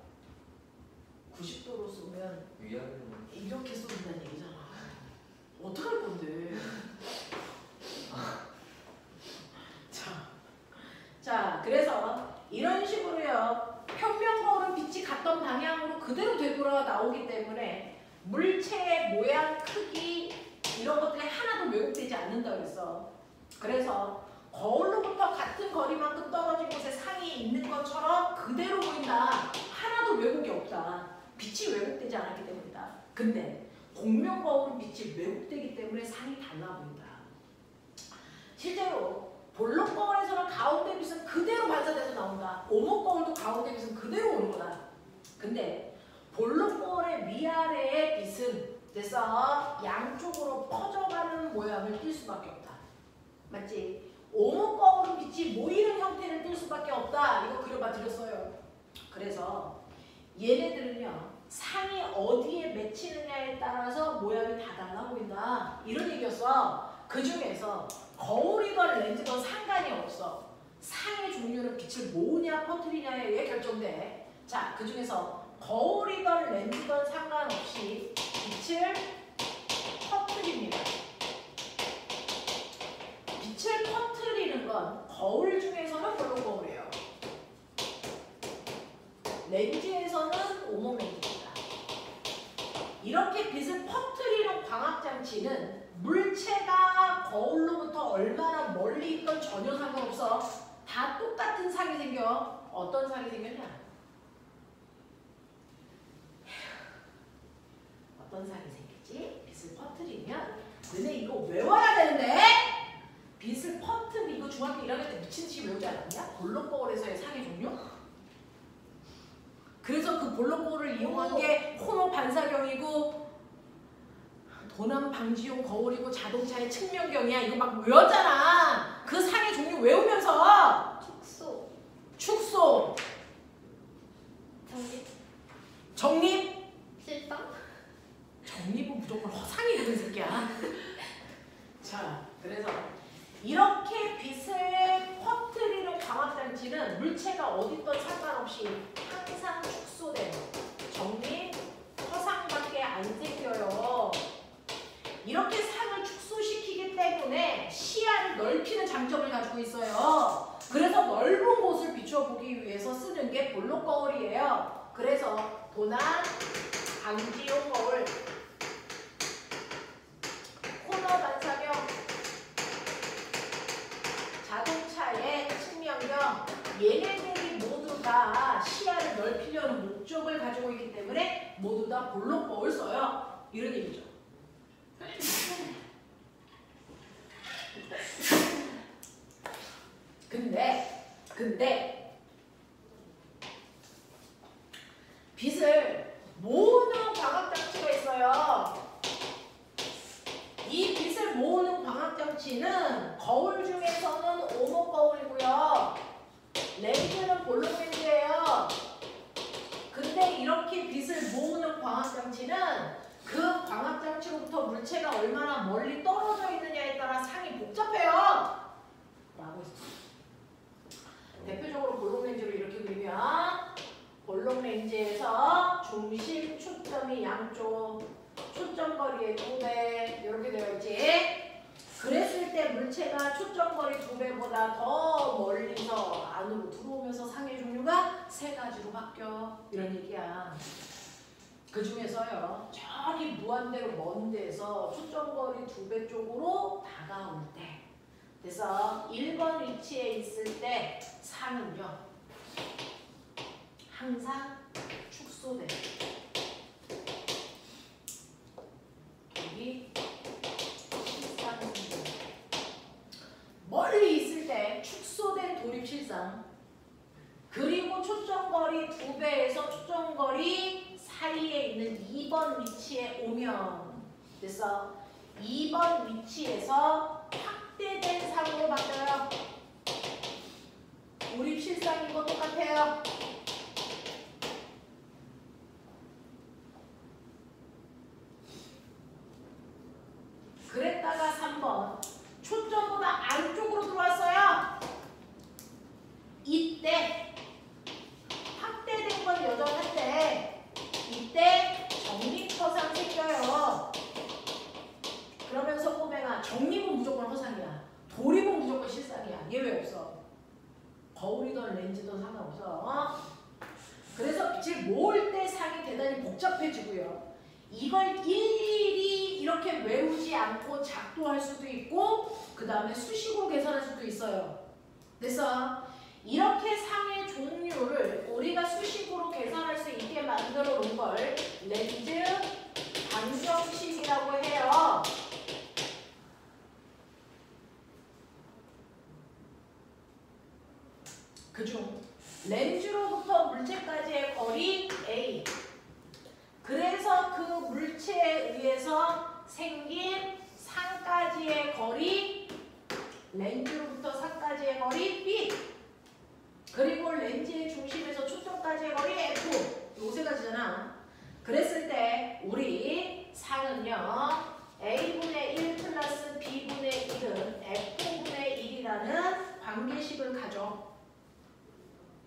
90도로 쏘면 위아래로. 이렇게 쏘는다는 얘기잖아. 어떡할 건데? 자, 그래서 이런 식으로요. 평면 거울은 빛이 갔던 방향으로 그대로 되돌아 나오기 때문에 물체의 모양, 크기 이런 것들이 하나도 왜곡되지 않는다 그랬어. 그래서 거울로부터 같은 거리만큼 떨어진 곳에 상이 있는 것처럼 그대로 보인다. 하나도 왜곡이 없다. 빛이 왜곡되지 않았기 때문이다. 근데 곡면 거울은 빛이 왜곡되기 때문에 상이 달라 보인다. 실제로 볼록 거울에서는 가운데 빛은 그대로 반사돼서 나온다. 오목 거울도 가운데 빛은 그대로 오는 거다. 근데 볼록 거울의 위아래의 빛은 그래서 양쪽으로 퍼져가는 모양을 띌 수밖에 없다. 맞지? 오목 거울은 빛이 모이는 형태를 띌 수밖에 없다. 이거 그려봐 드렸어요. 그래서 얘네들은요. 상이 어디에 맺히느냐에 따라서 모양이 다 달라 보인다. 이런 얘기였어. 그 중에서 거울이건 렌즈건 상관이 없어. 상의 종류는 빛을 모으냐 퍼뜨리냐에 의해 결정돼. 자, 그 중에서 거울이건 렌즈건 상관없이 빛을 퍼뜨립니다. 빛을 퍼뜨리는 건 거울 중에서는 볼록 거울이에요. 렌즈에서는 오목 렌즈입니다. 이렇게 빛을 퍼뜨리는 광학장치는 물체가 거울로부터 얼마나 멀리 있건 전혀 상관없어. 다 똑같은 상이 생겨. 어떤 상이 생겼냐? 어떤 상이 생겼지? 빛을 퍼뜨리면 너네 이거 외워야 되는데? 빛을 퍼뜨리 이거 중학교 1학년 때 미친듯이 외우지 않았냐? 볼록 거울에서의 상의 종류? 그래서 그 볼록거울을 이용한 게 코너 반사경이고 도난 방지용 거울이고 자동차의 측면경이야. 이거 막 외웠잖아. 그 상의 종류 외우면서 축소. 축소, 정립. 정립. 실상. 정립은 무조건 허상이 있는 새끼야. 자, 그래서 이렇게 빛을 퍼뜨리는 광학장치는 물체가 어디든 상관없이 항상 축소돼요. 정립, 허상밖에 안 생겨요. 이렇게 상을 축소시키기 때문에 시야를 넓히는 장점을 가지고 있어요. 그래서 넓은 곳을 비춰보기 위해서 쓰는 게 볼록 거울이에요. 그래서 도난 방지용 거울, 코너 반사경, 자동차의 측면경, 얘네들이 모두 다 시야를 넓히려는 목적을 가지고 있기 때문에 모두 다 볼록 거울 써요. 이런 얘기죠. 근데 빛을 모으는 광학장치가 있어요. 이 빛을 모으는 광학장치는 거울 중에서는 오목 거울이고요. 렌즈는 볼록 렌즈예요. 근데 이렇게 빛을 모으는 광학장치는 그 광학장치로부터 물체가 얼마나 멀리 떨어져 있느냐에 따라 상이 복잡해요. 라고 했어요. 대표적으로 볼록 렌즈로 이렇게 그리면 볼록 렌즈에서 중심, 초점이 양쪽, 초점거리의 2배 이렇게 되어 있지. 그랬을 때 물체가 초점거리 2배보다 더 멀리서 안으로 들어오면서 상의 종류가 3가지로 바뀌어. 이런 얘기야. 그 중에서요, 저기 무한대로 먼 데서 초점거리 2배 쪽으로 다가올 때, 그래서 1번 위치에 있을 때 상은요 항상 축소돼요. 여기 실상, 멀리 있을 때 축소된 도립실상, 그리고 초점거리 2배에서 초점거리 사이에 있는 2번 위치에 오면, 그래서 2번 위치에서 확대된 상으로 바뀌어요. 도립실상인 거 똑같아요. 그랬다가 3번 초점보다 안쪽으로 들어왔어요. 이때 확대된 건 여전한데 이때 정립허상 생겨요. 그러면서 꼬맹아, 정립은 무조건 허상이야. 도립은 무조건 실상이야. 예외 없어. 거울이든 렌즈든 상관없어. 그래서 빛을 모을 때 상이 대단히 복잡해지고요. 이걸 일일이 이렇게 외우지 않고 작도할 수도 있고 그 다음에 수식으로 계산할 수도 있어요. 그래서 이렇게 상의 종류를 우리가 수식으로 계산할 수 있게 만들어 놓은 걸 렌즈 방정식이라고 해요. 그중 렌즈로부터 물체까지의 거리 A, 그래서 그 물체에 의해서 생긴 상까지의 거리, 렌즈로부터 상까지의 거리 B, 그리고 렌즈의 중심에서 초점까지의 거리 F, 요 3가지잖아. 그랬을 때 우리 상은요 A분의 1 플러스 B분의 1은 F분의 1이라는 관계식을 가져.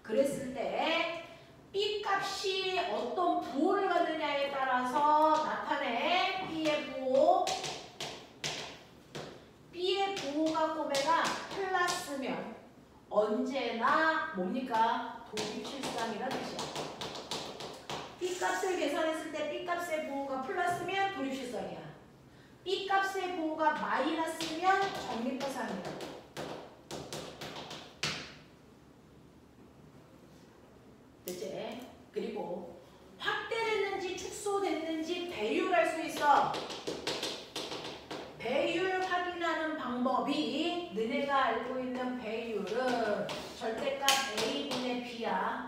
그랬을 때 B 값이 어떤 부호를 갖느냐에 따라서 나타내. B의 부호. B의 부호가 꼬매가 플러스면 언제나 뭡니까? 도립실상이라는 뜻이야. B 값을 계산했을 때 B 값의 부호가 플러스면 도립실상이야. B 값의 부호가 마이너스면 정립허상이야. 됐지? 그리고 확대됐는지 축소됐는지 배율할 수 있어. 배율 확인하는 방법이 너네가 알고 있는 배율은 절대값 A분의 B야.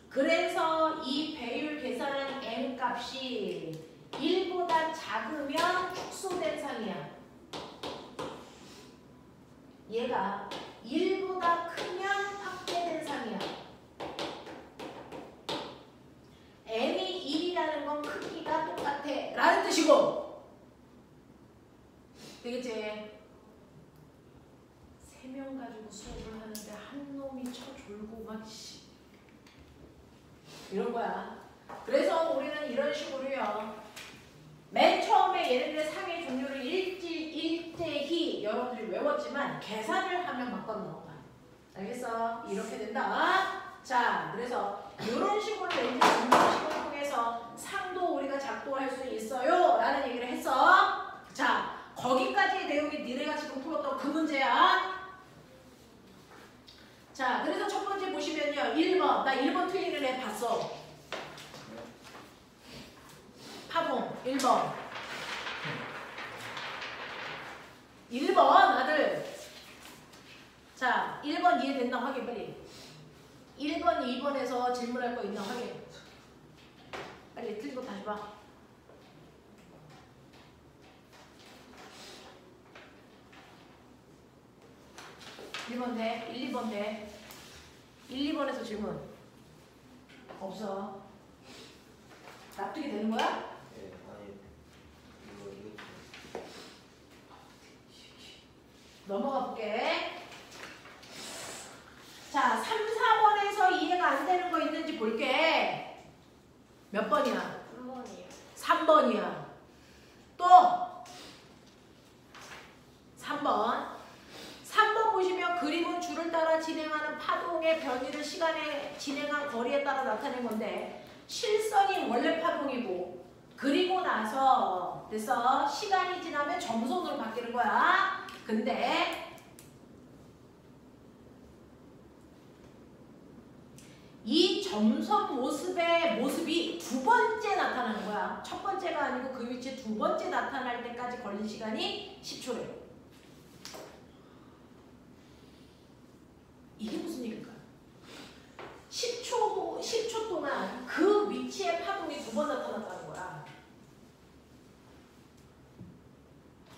그래서 이 배율 계산은 M값이 1보다 작으면 축소된 상이야. 얘가 1보다 크면 확대된 상이야. M이 1이라는 건 크기가 똑같아 라는 뜻이고, 되겠지? 3명 가지고 수업을 하는데 한 놈이 쳐졸고 막 이런 거야. 그래서 우리는 이런 식으로요. 맨 처음에 얘네들의 상의 종류를 일대히 여러분들이 외웠지만 계산을 하면 막 나와. 알겠어? 이렇게 된다. 자, 그래서 이런 식으로 렌즈 분석식을 통해서 상도 우리가 작동할 수 있어요 라는 얘기를 했어. 자, 거기까지의 내용이 니네가 지금 풀었던 그 문제야. 자, 그래서 첫 번째 보시면요. 1번. 나 1번 틀리는 애 봤어. 파동 1번. 1번 아들. 자, 1번 이해됐나 확인 빨리. 1번, 2번에서 질문할 거 있나 확인. 빨리 틀리고 다시 봐. (1) 1번 돼. 1, 2번 돼. 1, 2번에서 질문 없어. 납득이 되는 거야? 네, 아니 이거 넘어가 볼게. 자, 3, 4번에서 이해가 안 되는 거 있는지 볼게. 몇 번이야? 3번이요. 3번이야. 또 3번. 3번 보시면 그림은 줄을 따라 진행하는 파동의 변이를 시간에 진행한 거리에 따라 나타낸 건데, 실선이 원래 파동이고 그리고 나서 그래서 시간이 지나면 점선으로 바뀌는 거야. 근데 이 점선 모습의 모습이 두 번째 나타나는 거야. 첫 번째가 아니고 그 위치에 두 번째 나타날 때까지 걸린 시간이 10초래요. 이게 무슨 얘기일까? 10초 동안 그 위치에 파동이 두 번 나타났다는 거야.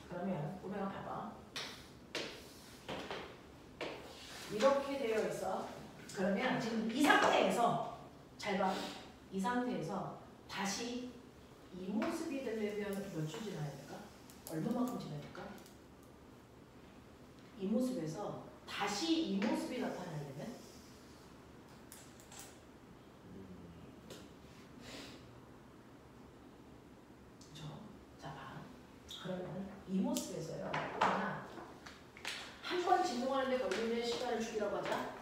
그러면 우리가 봐봐. 이렇게 되어 있어. 그러면 지금 이 상태에서 잘 봐. 이 상태에서 다시 이 모습이 되려면 몇 초 지나야 될까? 얼마만큼 지나야 될까? 이 모습에서 다시 이 모습이 나타나려면 그죠? 자, 봐. 그러면 이 모습에서요. 하나 한 번 진동하는데 걸리는 시간을 주기라고 하자.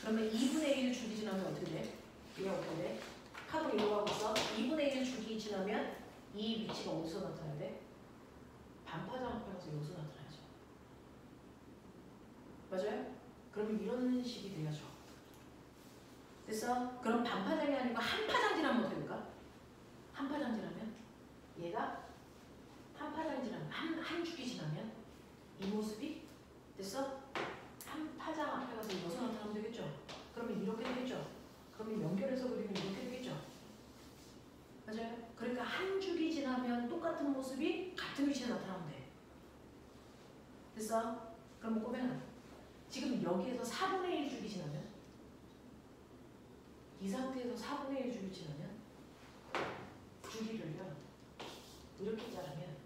그러면 2분의 1 주기 지나면 어떻게 돼? 이게 어떻게 돼? 파동 이러고 하고 있어. 2분의 1 주기 지나면 이 위치가 어디서 나타나야 돼? 반파장 앞에서 여기서 나타나죠. 맞아요? 그러면 이런 식이 돼야죠. 됐어? 그럼 반파장이 아니고 한파장 지나면 어떻게 될까? 한파장 지나면 얘가 한파장 지나면 한 주기 지나면 이 모습이 됐어? 한 파장 앞에 가서 여기서 나타나면 되겠죠? 그러면 이렇게 되겠죠? 그러면 연결해서 그리면 이렇게 되겠죠? 맞아요? 그러니까 한 주기 지나면 똑같은 모습이 같은 위치에 나타나면 돼. 됐어? 그럼 꼬매나 지금 여기에서 4분의 1 주기 지나면 이 상태에서 4분의 1 주기 지나면 주기를요 이렇게 자르면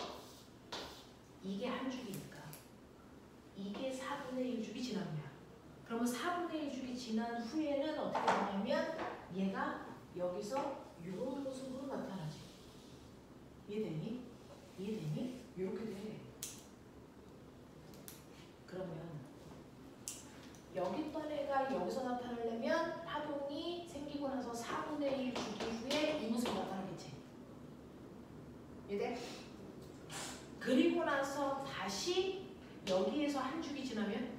이게 한 주기니까 이게 4분의 1 주기 지난 거야. 그러면 4분의 1 주기 지난 후에는 어떻게 되냐면 얘가 여기서 이런 모습으로 나타나지. 이해되니? 이해되니? 이렇게 돼. 그러면 여기 있던 애가 여기서 나타나려면 파동이 생기고 나서 4분의 1 주기 후에 이 모습이 나타나겠지. 이해돼? 그리고 나서 다시 여기에서 한 주기 지나면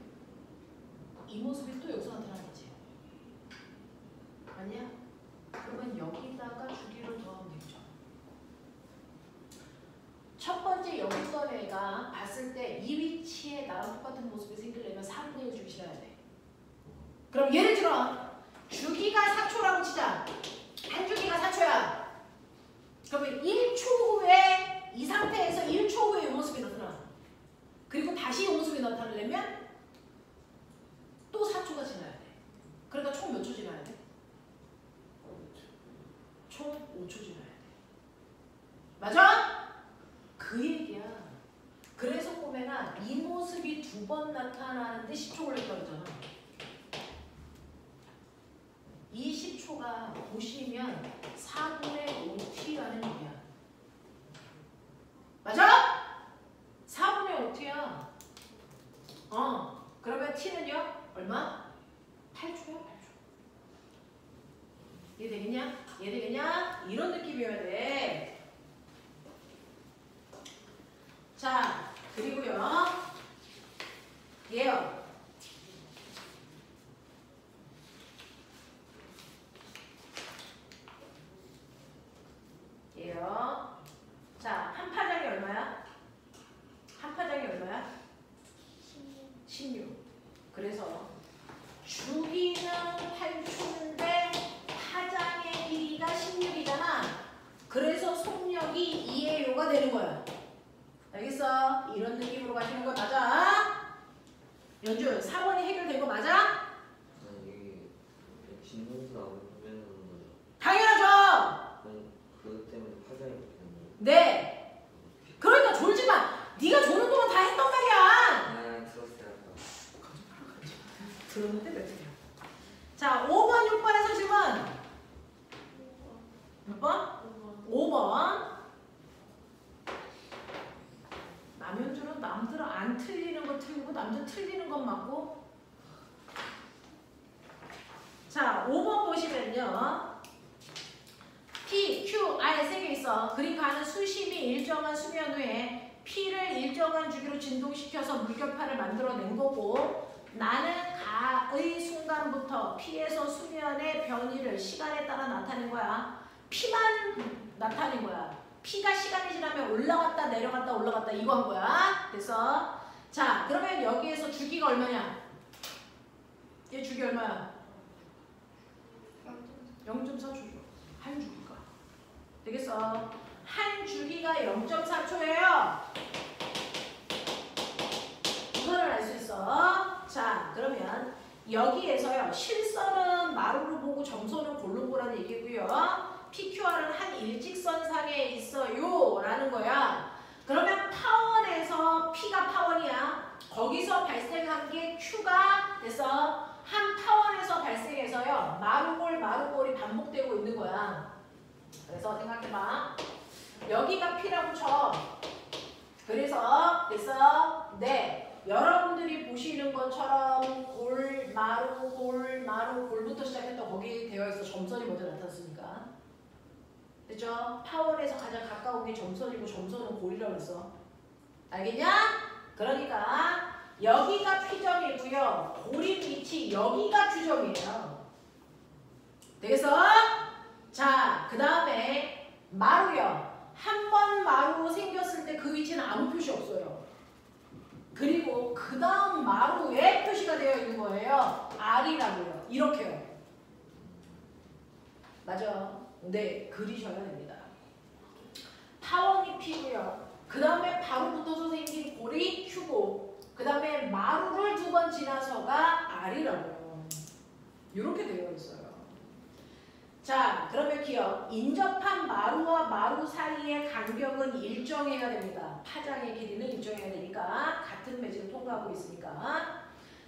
이 모습이 또 여기서 나타나겠지. 아니야? 그러면 여기다가 주기를 더하면 되죠. 첫 번째 여기 있던 애가 봤을 때 이 위치에 나랑 똑같은 모습이 생기려면 4분의 1 주기 지나야 돼. 그럼 예를 들어 주기가 4초라고 치자. 2번 나타나는데 10초 걸렸다고 했잖아. 이 10초가 보시면 4분의 5t라는 얘기야. 맞아? 4분의 5t야. 그러면 t는요? 얼마? 8초야, 8초. 이해되겠냐? 이해되겠냐? 이런 느낌이어야 돼. 자, 그리고요. 얘요. 얘요. 자, 한 파장이 얼마야? 한 파장이 얼마야? 16. 그래서 주기는 8초인데 파장의 길이가 16이잖아. 그래서 속력이 2의 요가 되는 거야. 알겠어? 이런 느낌으로 가시는 거 맞아? 연준, 4번이 해결된 거 맞아? 아니 이게 진동수 나오면 거죠. 당연하죠. 그것 때문에 파장이 바뀌는 거예요. 네. 그러니까 졸지 마. 네가 조는 동안 다 했단 말이야. 아 들었어요. 들었는데 몇 개야? 자, 5번, 6번에서 질문. 몇 번? 5번. 남현주는 남들 안 틀리는 거 틀리고 남들 틀리는 것 맞고. 자, 5번 보시면요. P, Q, R 세 개 있어. 그러니까 수심이 일정한 수면 후에 P를 일정한 주기로 진동시켜서 물결파를 만들어낸 거고, 나는 가의 순간부터 P에서 수면의 변이를 시간에 따라 나타낸 거야. P만 나타낸 거야. P가 시간이 지나면 올라갔다 내려갔다 올라갔다 이거 한 거야. 그래서 자, 그러면 여기에서 주기가 얼마냐? 얘 주기 얼마야? 0.4초죠. 한 주기가. 되겠어? 한 주기가 0.4초예요. 이거를 알 수 있어. 자, 그러면 여기에서요. 실선은 마루로 보고 점선은 골로 보라는 얘기고요. PQR은 한 일직선상에 있어요 라는 거야. 그러면 파원에서 P가 파원이야. 거기서 발생한 게 Q가 돼서 한 파원에서 발생해서요. 마루골이 반복되고 있는 거야. 그래서 생각해봐. 여기가 P라고 쳐. 그래서 네. 여러분들이 보시는 것처럼 골, 마루, 골부터 시작했던 거기 되어 있어. 점선이 먼저 나타났으니까. 됐죠? 파원에서 가장 가까운 게 점선이고 점선은 골이라고 했어. 알겠냐? 그러니까 여기가 P점이고요. 골인 위치 여기가 Q점이에요. 되겠어? 자, 그 다음에 마루요. 한 번 마루 생겼을 때 그 위치는 아무 표시 없어요. 그리고 그 다음 마루에 표시가 되어 있는 거예요. R이라고요. 이렇게요. 맞아. 네, 그리셔야 됩니다. 파원이 P고요. 그 다음에 바로 붙어서 생긴 골이 Q고, 그 다음에 마루를 2번 지나서가 R이라고요. 이렇게 되어 있어요. 자, 그러면 기억. 인접한 마루와 마루 사이의 간격은 일정해야 됩니다. 파장의 길이는 일정해야 되니까 같은 매질을 통과하고 있으니까.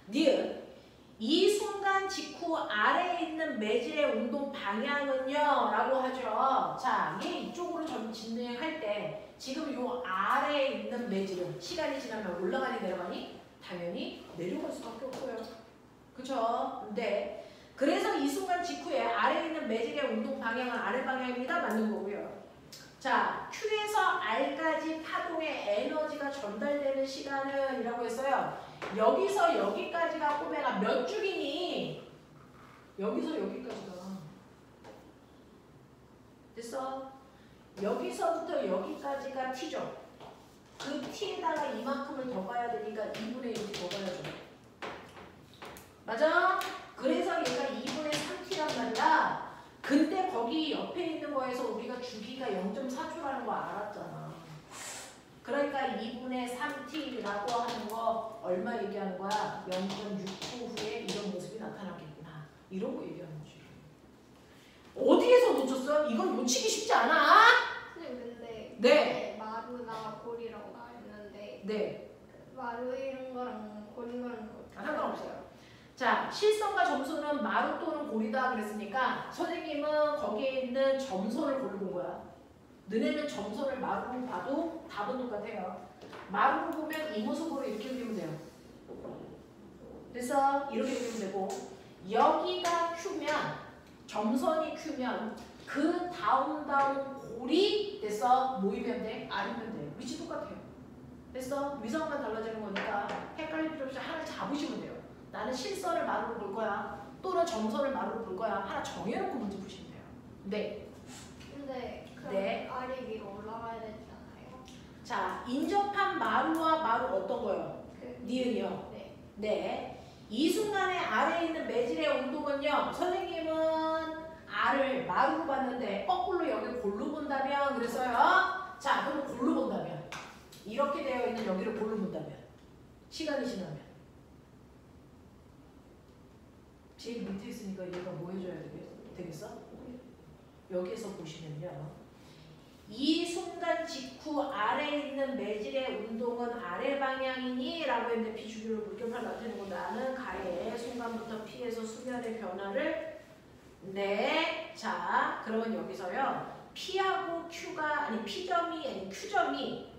니은. 이 순간 직후 아래에 있는 매질의 운동 방향은요 라고 하죠. 자, 얘 이쪽으로 진행할 때 지금 요 아래에 있는 매질은 시간이 지나면 올라가니 내려가니? 당연히 내려갈 수밖에 없어요. 그쵸? 네. 그래서 이 순간 직후에 아래에 있는 매질의 운동 방향은 아래 방향입니다. 맞는 거고요. 자, Q에서 R까지 파동의 에너지가 전달되는 시간은 이라고 했어요. 여기서 여기까지가 꼬매가 몇 주기니? 여기서 여기까지가. 됐어? 여기서부터 여기까지가 T죠. 그 T에다가 이만큼을 더 가야 되니까 2분의 1이 더 가야죠. 맞아? 그래서 얘가 2분의 3T란 말이야. 근데 거기 옆에 있는 거에서 우리가 주기가 0.4초라는 거 알았잖아. 그러니까 2분의 3T라고 하는 거 얼마 얘기하는 거야? 0.6초 후에 이런 모습이 나타나겠구나. 이런 거 얘기하는 거지. 어디에서 놓쳤어? 이건 놓치기 쉽지 않아. 선생님 근데 네. 마루나 골이라고 나왔는데 네. 마루 이런 거랑 상관없어요. 자, 실선과 점선은 마루 또는 고리다 그랬으니까 선생님은 거기에 있는 점선을 고르는 거야. 너네는 점선을 마루로 봐도 답은 똑같아요. 마루로 보면 이 모습으로 이렇게 그리면 돼요. 그래서 이렇게 그리면 되고 여기가 Q면 점선이 Q면 그 다음 골이 됐어. 모이면 돼? 아니면 돼? 위치 똑같아요. 됐어? 위성만 달라지는 거니까 헷갈릴 필요 없이 하나 잡으시면 돼요. 나는 실선을 마루로 볼 거야. 또는 점선을 마루로 볼 거야. 하나 정해놓고 문제 푸시면 돼요. 네. 근데 그럼 네. 알이 위로 올라가야 되지 않아요? 자, 인접한 마루와 마루 어떤 거요? 니은이요. 네. 네. 이 순간에 아래에 있는 매질의 운동은요. 선생님은 R을 마루로 봤는데 거꾸로 여기를 골로 본다면 그랬어요. 자, 그럼 골로 본다면 이렇게 되어 있는 여기를 골로 본다면 시간이 지나면 제일 밑에 있으니까 얘가 뭐 해줘야 되겠어? 여기에서 보시면요. 이 순간 직후 아래에 있는 매질의 운동은 아래 방향이니? 라고 했는데 비주류로 물결판 나타내고 나는 가해 순간부터 P에서 수면의 변화를 네. 자, 그러면 여기서요. P하고 Q가 아니 P점이 아니 Q점이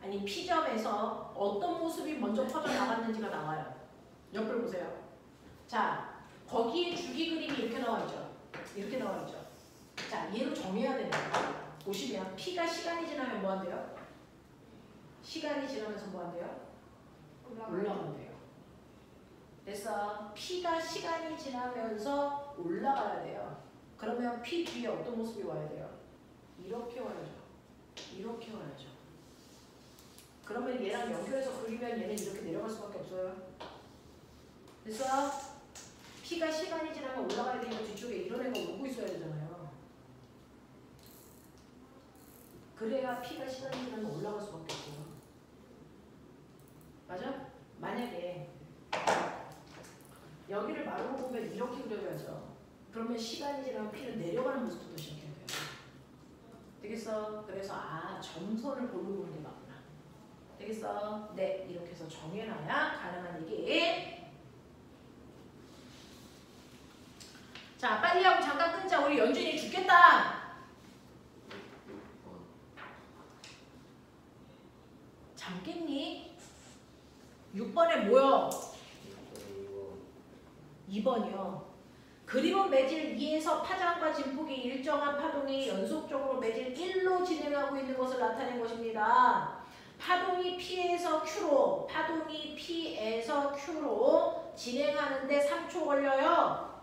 아니 P점에서 어떤 모습이 먼저 퍼져나갔는지가 나와요. 옆을 보세요. 자, 거기에 주기 그림이 이렇게 나와있죠. 이렇게 나와있죠. 자, 얘를 정해야 됩니다. 보시면 P가 시간이 지나면 뭐 한대요? 시간이 지나면서 뭐 한대요? 올라간대요. 그래서 P가 시간이 지나면서 올라가야 돼요. 그러면 P 뒤에 어떤 모습이 와야 돼요? 이렇게 와야죠. 이렇게 와야죠. 그러면 얘랑 연결해서 그리면 얘는 이렇게 내려갈 수밖에 없어요. 그래서 P가 시간이 지나면 올라가야 되니까 뒤쪽에 이런 애가 오고 있어야 되잖아요. 그래야 P가 시간이 지나면 올라갈 수밖에 없어요. 맞아? 만약에 여기를 마루로 보면 이렇게 그려야죠. 그러면 시간이 지나면 P는 내려가는 모습부터 시작해야 돼요. 되겠어? 그래서 점선을 골로 보는 게 맞구나. 되겠어? 네, 이렇게 해서 정해놔야 가능한 얘기. 자, 빨리 하고 잠깐 끊자. 우리 연준이 죽겠다. 잠겠니? 6번에 뭐요? 2번이요. 그림은 매질 2에서 파장과 진폭이 일정한 파동이 연속적으로 매질 1로 진행하고 있는 것을 나타낸 것입니다. 파동이 P에서 Q로 진행하는데 3초 걸려요.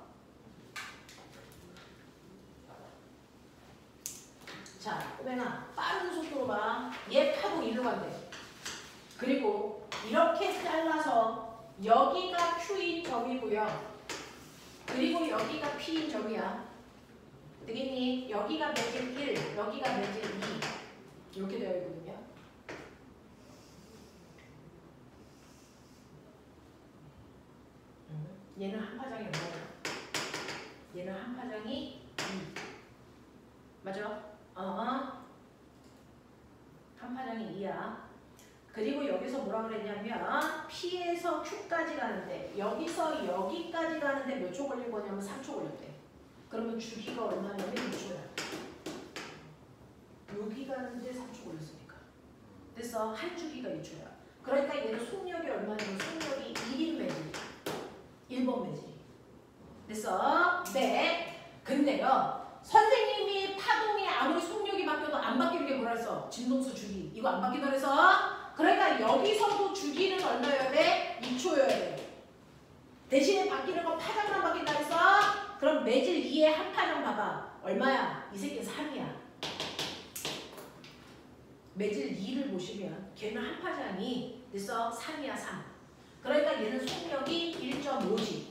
자, 꼬맹아 빠른 속도로 봐. 얘 파동 1로 간대. 그리고 이렇게 잘라서 여기가 Q인 점이고요. 그리고 여기가 P인 점이야. 되겠니? 여기가 매질 1, 여기가 매질 2 이렇게 되어 있거든요. 얘는 한 파장이 얼마야? 얘는 한 파장이 2. 맞아? 한 파장이 2야. 그리고 여기서 뭐라 그랬냐면 P에서 Q까지 가는데 여기서 여기까지 가는데 몇 초 걸린 거냐면 3초 걸렸대. 그러면 주기가 얼마냐면 2초야. 여기 가는데 3초 걸렸으니까. 그래서 한 주기가 2초야. 그러니까 얘는 속력이 얼마냐면 속력이 1인 매질. 1번 매질. 됐어? 네. 근데요. 선생님이 파동이 아무리 속력이 바뀌어도 안 바뀌는 게 뭐라 했어? 진동수 주기. 이거 안 바뀌다 그래서 그러니까 여기서도 주기는 얼마여야 돼? 2초여야 돼. 대신에 바뀌는 건 파장만 바뀐다 했어? 그럼 매질 2에 한 파장 봐봐. 얼마야? 이 새끼는 3이야. 매질 2를 보시면 걔는 한 파장이 그래서 3이야 3. 그러니까 얘는 속력이 1.5지.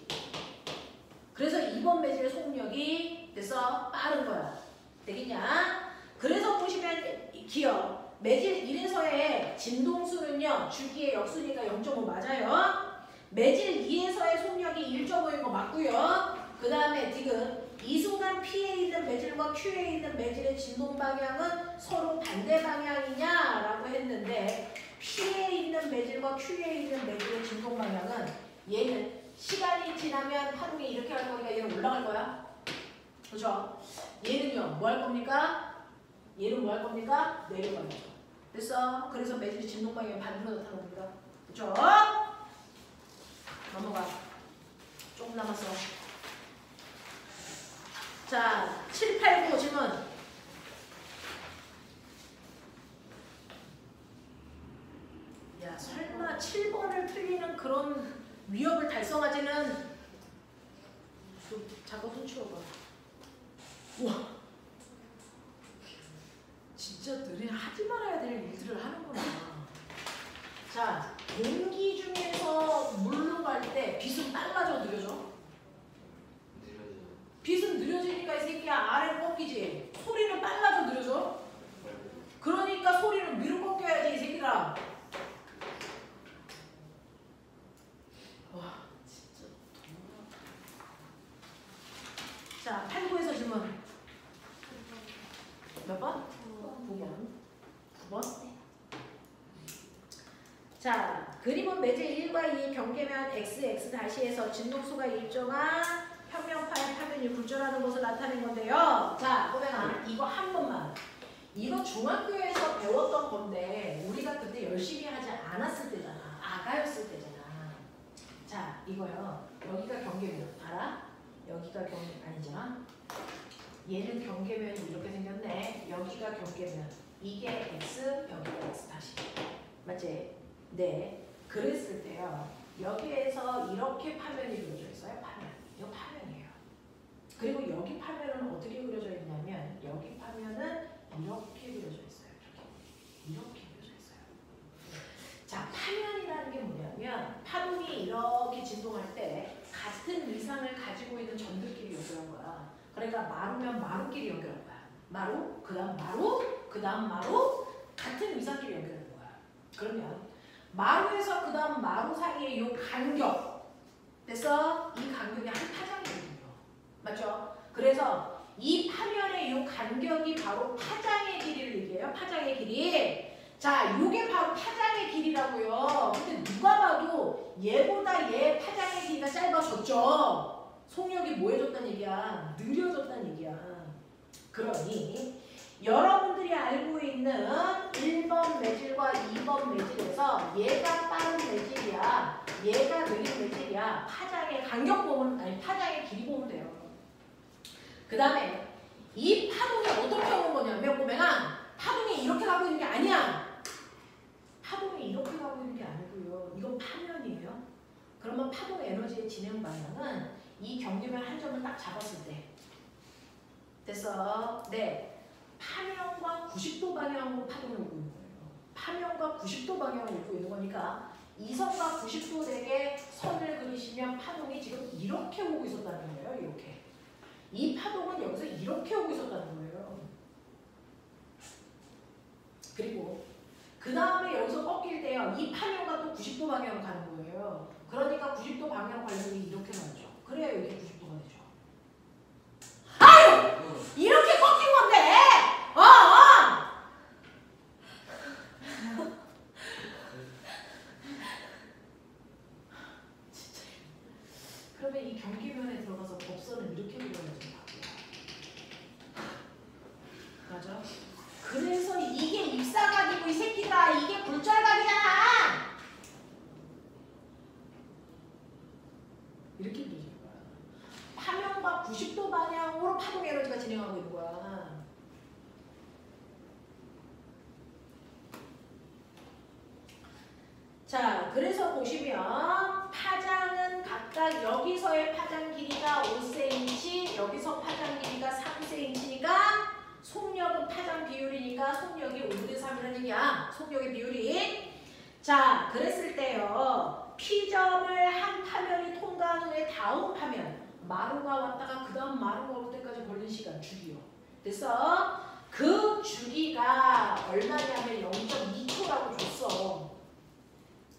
그래서 이번 매질의 속력이 그래서 빠른 거야. 되겠냐? 그래서 보시면 기억. 매질 1에서의 진동수는요. 주기의 역수니까 0.5 맞아요. 매질 2에서의 속력이 1.5인 거 맞고요. 그 다음에 지금 이 순간 P에 있는 매질과 Q에 있는 매질의 진동 방향은 서로 반대 방향이냐라고 했는데 P에 있는 매질과 Q에 있는 매질의 진동 방향은 얘는 시간이 지나면 파동이 이렇게 갈 거니까 얘는 올라갈 거야. 그죠? 얘는요, 뭐 할 겁니까? 얘는 뭐 할 겁니까? 내려갈 거야. 됐어? 그래서 매질 진동 방향 반대로 나타납니다. 그죠? 넘어가. 조금 남았어. 자, 7, 8, 9 질문. 야, 설마 7번을 틀리는 그런 위협을 달성하지는. 잠깐 손 치워봐. 우와, 진짜 너네 하지 말아야 될 일들을 하는구나. 자, 공기 중에서 물로 갈 때 빛은 빨라져 느려져? 느려져. 빛은 느려지니까 이 새끼야 아래로 꺾이지. 소리는 빨라져 느려져? 그러니까 소리는 위로 꺾여야지 이 새끼들아. 와, 진짜 자, 8, 9에서 질문. 몇 번? 9번. 9번? 자, 그림은 매질 1과 2 경계면 x 다시에서 진동수가 일정한 평면파의 파면이 굴절하는 것을 나타낸 건데요. 자, 꼬맹아, 이거 한 번만. 이거 중학교에서 배웠던 건데 우리가 그때 열심히 하지 않았을 때잖아. 아가였을 때잖아. 자, 이거요. 여기가 경계면. 알아? 여기가 아니잖아. 얘는 경계면이 이렇게 생겼네. 여기가 경계면. 이게 x, 여기가 x 다시. 맞지? 네. 그랬을 때요. 여기에서 이렇게 파면이 그려져 있어요. 파면. 이거 파면이에요. 그리고 여기 파면은 어떻게 그려져 있냐면 여기 파면은 이렇게 그려져 있어요. 이렇게 그려져 있어요. 자, 파면이라는 게 뭐냐면 파동이 이렇게 진동할 때 같은 위상을 가지고 있는 점들끼리 연결한 거야. 그러니까 마루면 마루끼리 연결한 거야. 마루, 그 다음 마루, 그 다음 마루, 같은 위상끼리 연결하는 거야. 그러면 마루에서 그 다음 마루 사이의 이 간격, 됐어? 이 간격이 한 파장이거든요. 맞죠? 그래서 이 파면의 이 간격이 바로 파장의 길이를 얘기해요. 파장의 길이. 자, 이게 바로 파장의 길이라고요. 근데 누가 봐도 얘보다 얘 파장의 길이가 짧아졌죠. 속력이 뭐해졌다는 얘기야? 느려졌다는 얘기야. 그러니 여러분들이 알고 있는 1번 매질과 2번 매질에서 얘가 빠른 매질이야, 얘가 느린 매질이야. 파장의 간격 보면, 아니 파장의 길이 보면 돼요. 그 다음에 이 파동이 어떻게 오는 거냐면 꼬맹아, 파동이 이렇게 가고 있는 게 아니야. 파동이 이렇게 가고 있는 게 아니고요. 이건 파면이에요. 그러면 파동 에너지의 진행 방향은 이 경계면 한 점을 딱 잡았을 때. 됐어? 네. 파면과 90도 방향으로 파동이 오고 있는 거예요. 파면과 90도 방향으로 오고 있는 거니까 이 선과 90도 되게 선을 그리시면 파동이 지금 이렇게 오고 있었다는 거예요. 이렇게. 이 파동은 여기서 이렇게 오고 있었다는 거예요. 그리고 그 다음에 여기서 꺾일 때요. 이 파면과 또 90도 방향으로 가는 거예요. 그러니까 90도 방향 관련이 이렇게 나죠. 그래야 이게 90도가 되죠. 아유! 이렇게 꺾인 건데! 진짜. 그러면 이 경계면에 들어가서 법선을 이렇게 그려야지. 맞아? 그래서 이게 입사각이고 이 새끼가 이게 굴절각이잖아! 이렇게 그려지는 거야. 파면과 90도 방향으로 파동 에너지가 진행하고 있는 거야. 자, 그래서 보시면 파장은 각각 여기서의 파장 길이가 5cm, 여기서 파장 길이가 3cm가 속력은 파장 비율이니까 속력이 5대 3이라는 얘기야. 속력의 비율이. 자, 그랬을 때요. P점을 한 파면이 통과한 후에 다음 파면 마루가 왔다가 그 다음 마루가 올 때까지 걸린 시간 주기요. 됐어? 그 주기가 얼마냐면 0.2초라고 줬어.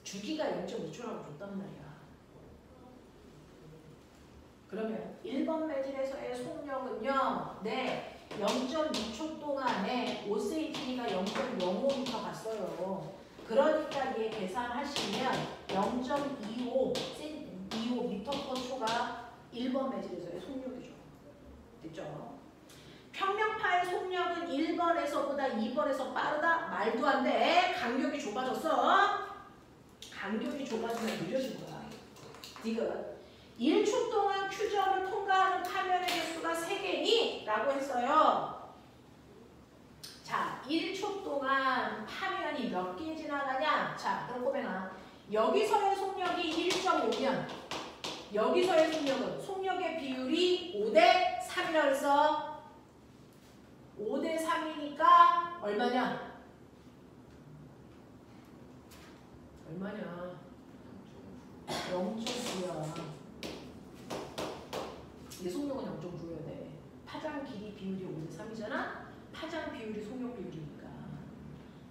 주기가 0.2초라고 줬단 말이야. 그러면 1번 매질에서의 속력은요. 네. 0.2초 동안에 5cm니까 0.05m 갔어요. 그러니까 얘 계산하시면 0.25 2.25m/초가 1번 매질에서의 속력이죠. 됐죠? 평면파의 속력은 1번에서보다 2번에서 빠르다? 말도 안 돼. 간격이 좁아졌어. 간격이 좁아지면 느려진 거야. 이거 1초 동안 Q점을 통과하는 파면의 개수가 3개니? 라고 했어요. 자, 1초 동안 파면이 몇 개 지나가냐? 자, 그럼 꼬맹아. 여기서의 속력이 1.5면 여기서의 속력의 비율이 5대3이라고 했어. 5대3이니까 얼마냐? 얼마냐? 0.9야. 이 속력은 0.9여야 돼. 파장 길이 비율이 5대3이잖아? 파장 비율이 속력 비율이니까.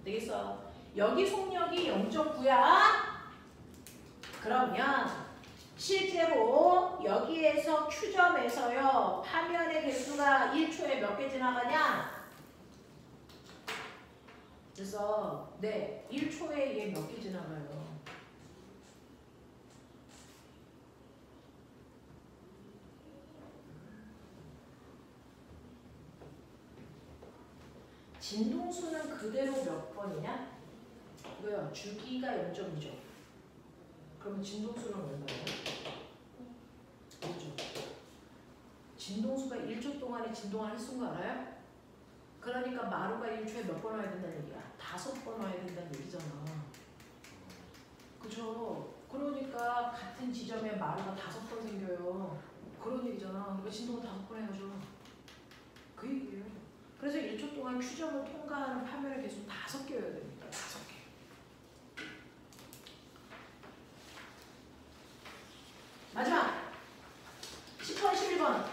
되겠어? 여기 속력이 0.9야. 그러면 실제로 여기에서 Q점에서요. 파면의 개수가 1초에 몇 개 지나가냐? 그래서 네, 1초에 얘 몇 개 지나가요? 진동수는 그대로 몇 번이냐? 이거요. 주기가 0.2죠. 그러면 진동수는 얼마예요? 5죠. 진동수가 1초 동안에 진동을 횟수인 거 알아요? 그러니까 마루가 1초에 몇 번 와야 된다는 얘기야? 5번 와야 된다는 얘기잖아. 그죠? 그러니까 같은 지점에 마루가 5번 생겨요. 그런 얘기잖아. 그러니까 진동을 5번 해야죠. 그 얘기예요. 그래서 1초 동안 Q점을 통과하는 파면의 개수는 5개여야 됩니다. 5개. 마지막 10번, 11번.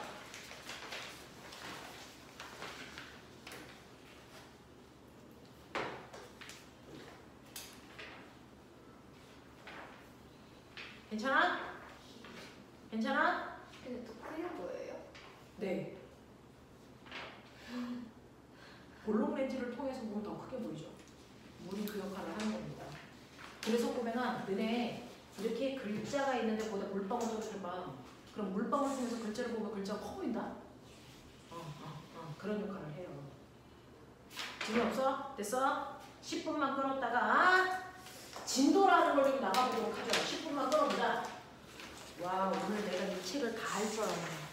괜찮아? 괜찮아? 근데 또 크게 보여요? 네. 볼록 렌즈를 통해서 보면 더 크게 보이죠. 물이 그 역할을 하는 겁니다. 그래서 보면은 너네 이렇게 글자가 있는데 거기다 물방울 쳐봐. 그럼 물방울 통해서 글자를 보면 글자가 커 보인다? 그런 역할을 해요. 질문 없어? 됐어? 10분만 끌었다가 진도라는 걸 좀 나가보도록 하죠. 10분만 끌어보자. 와, 오늘 내가 이 책을 다 할 줄 알았네.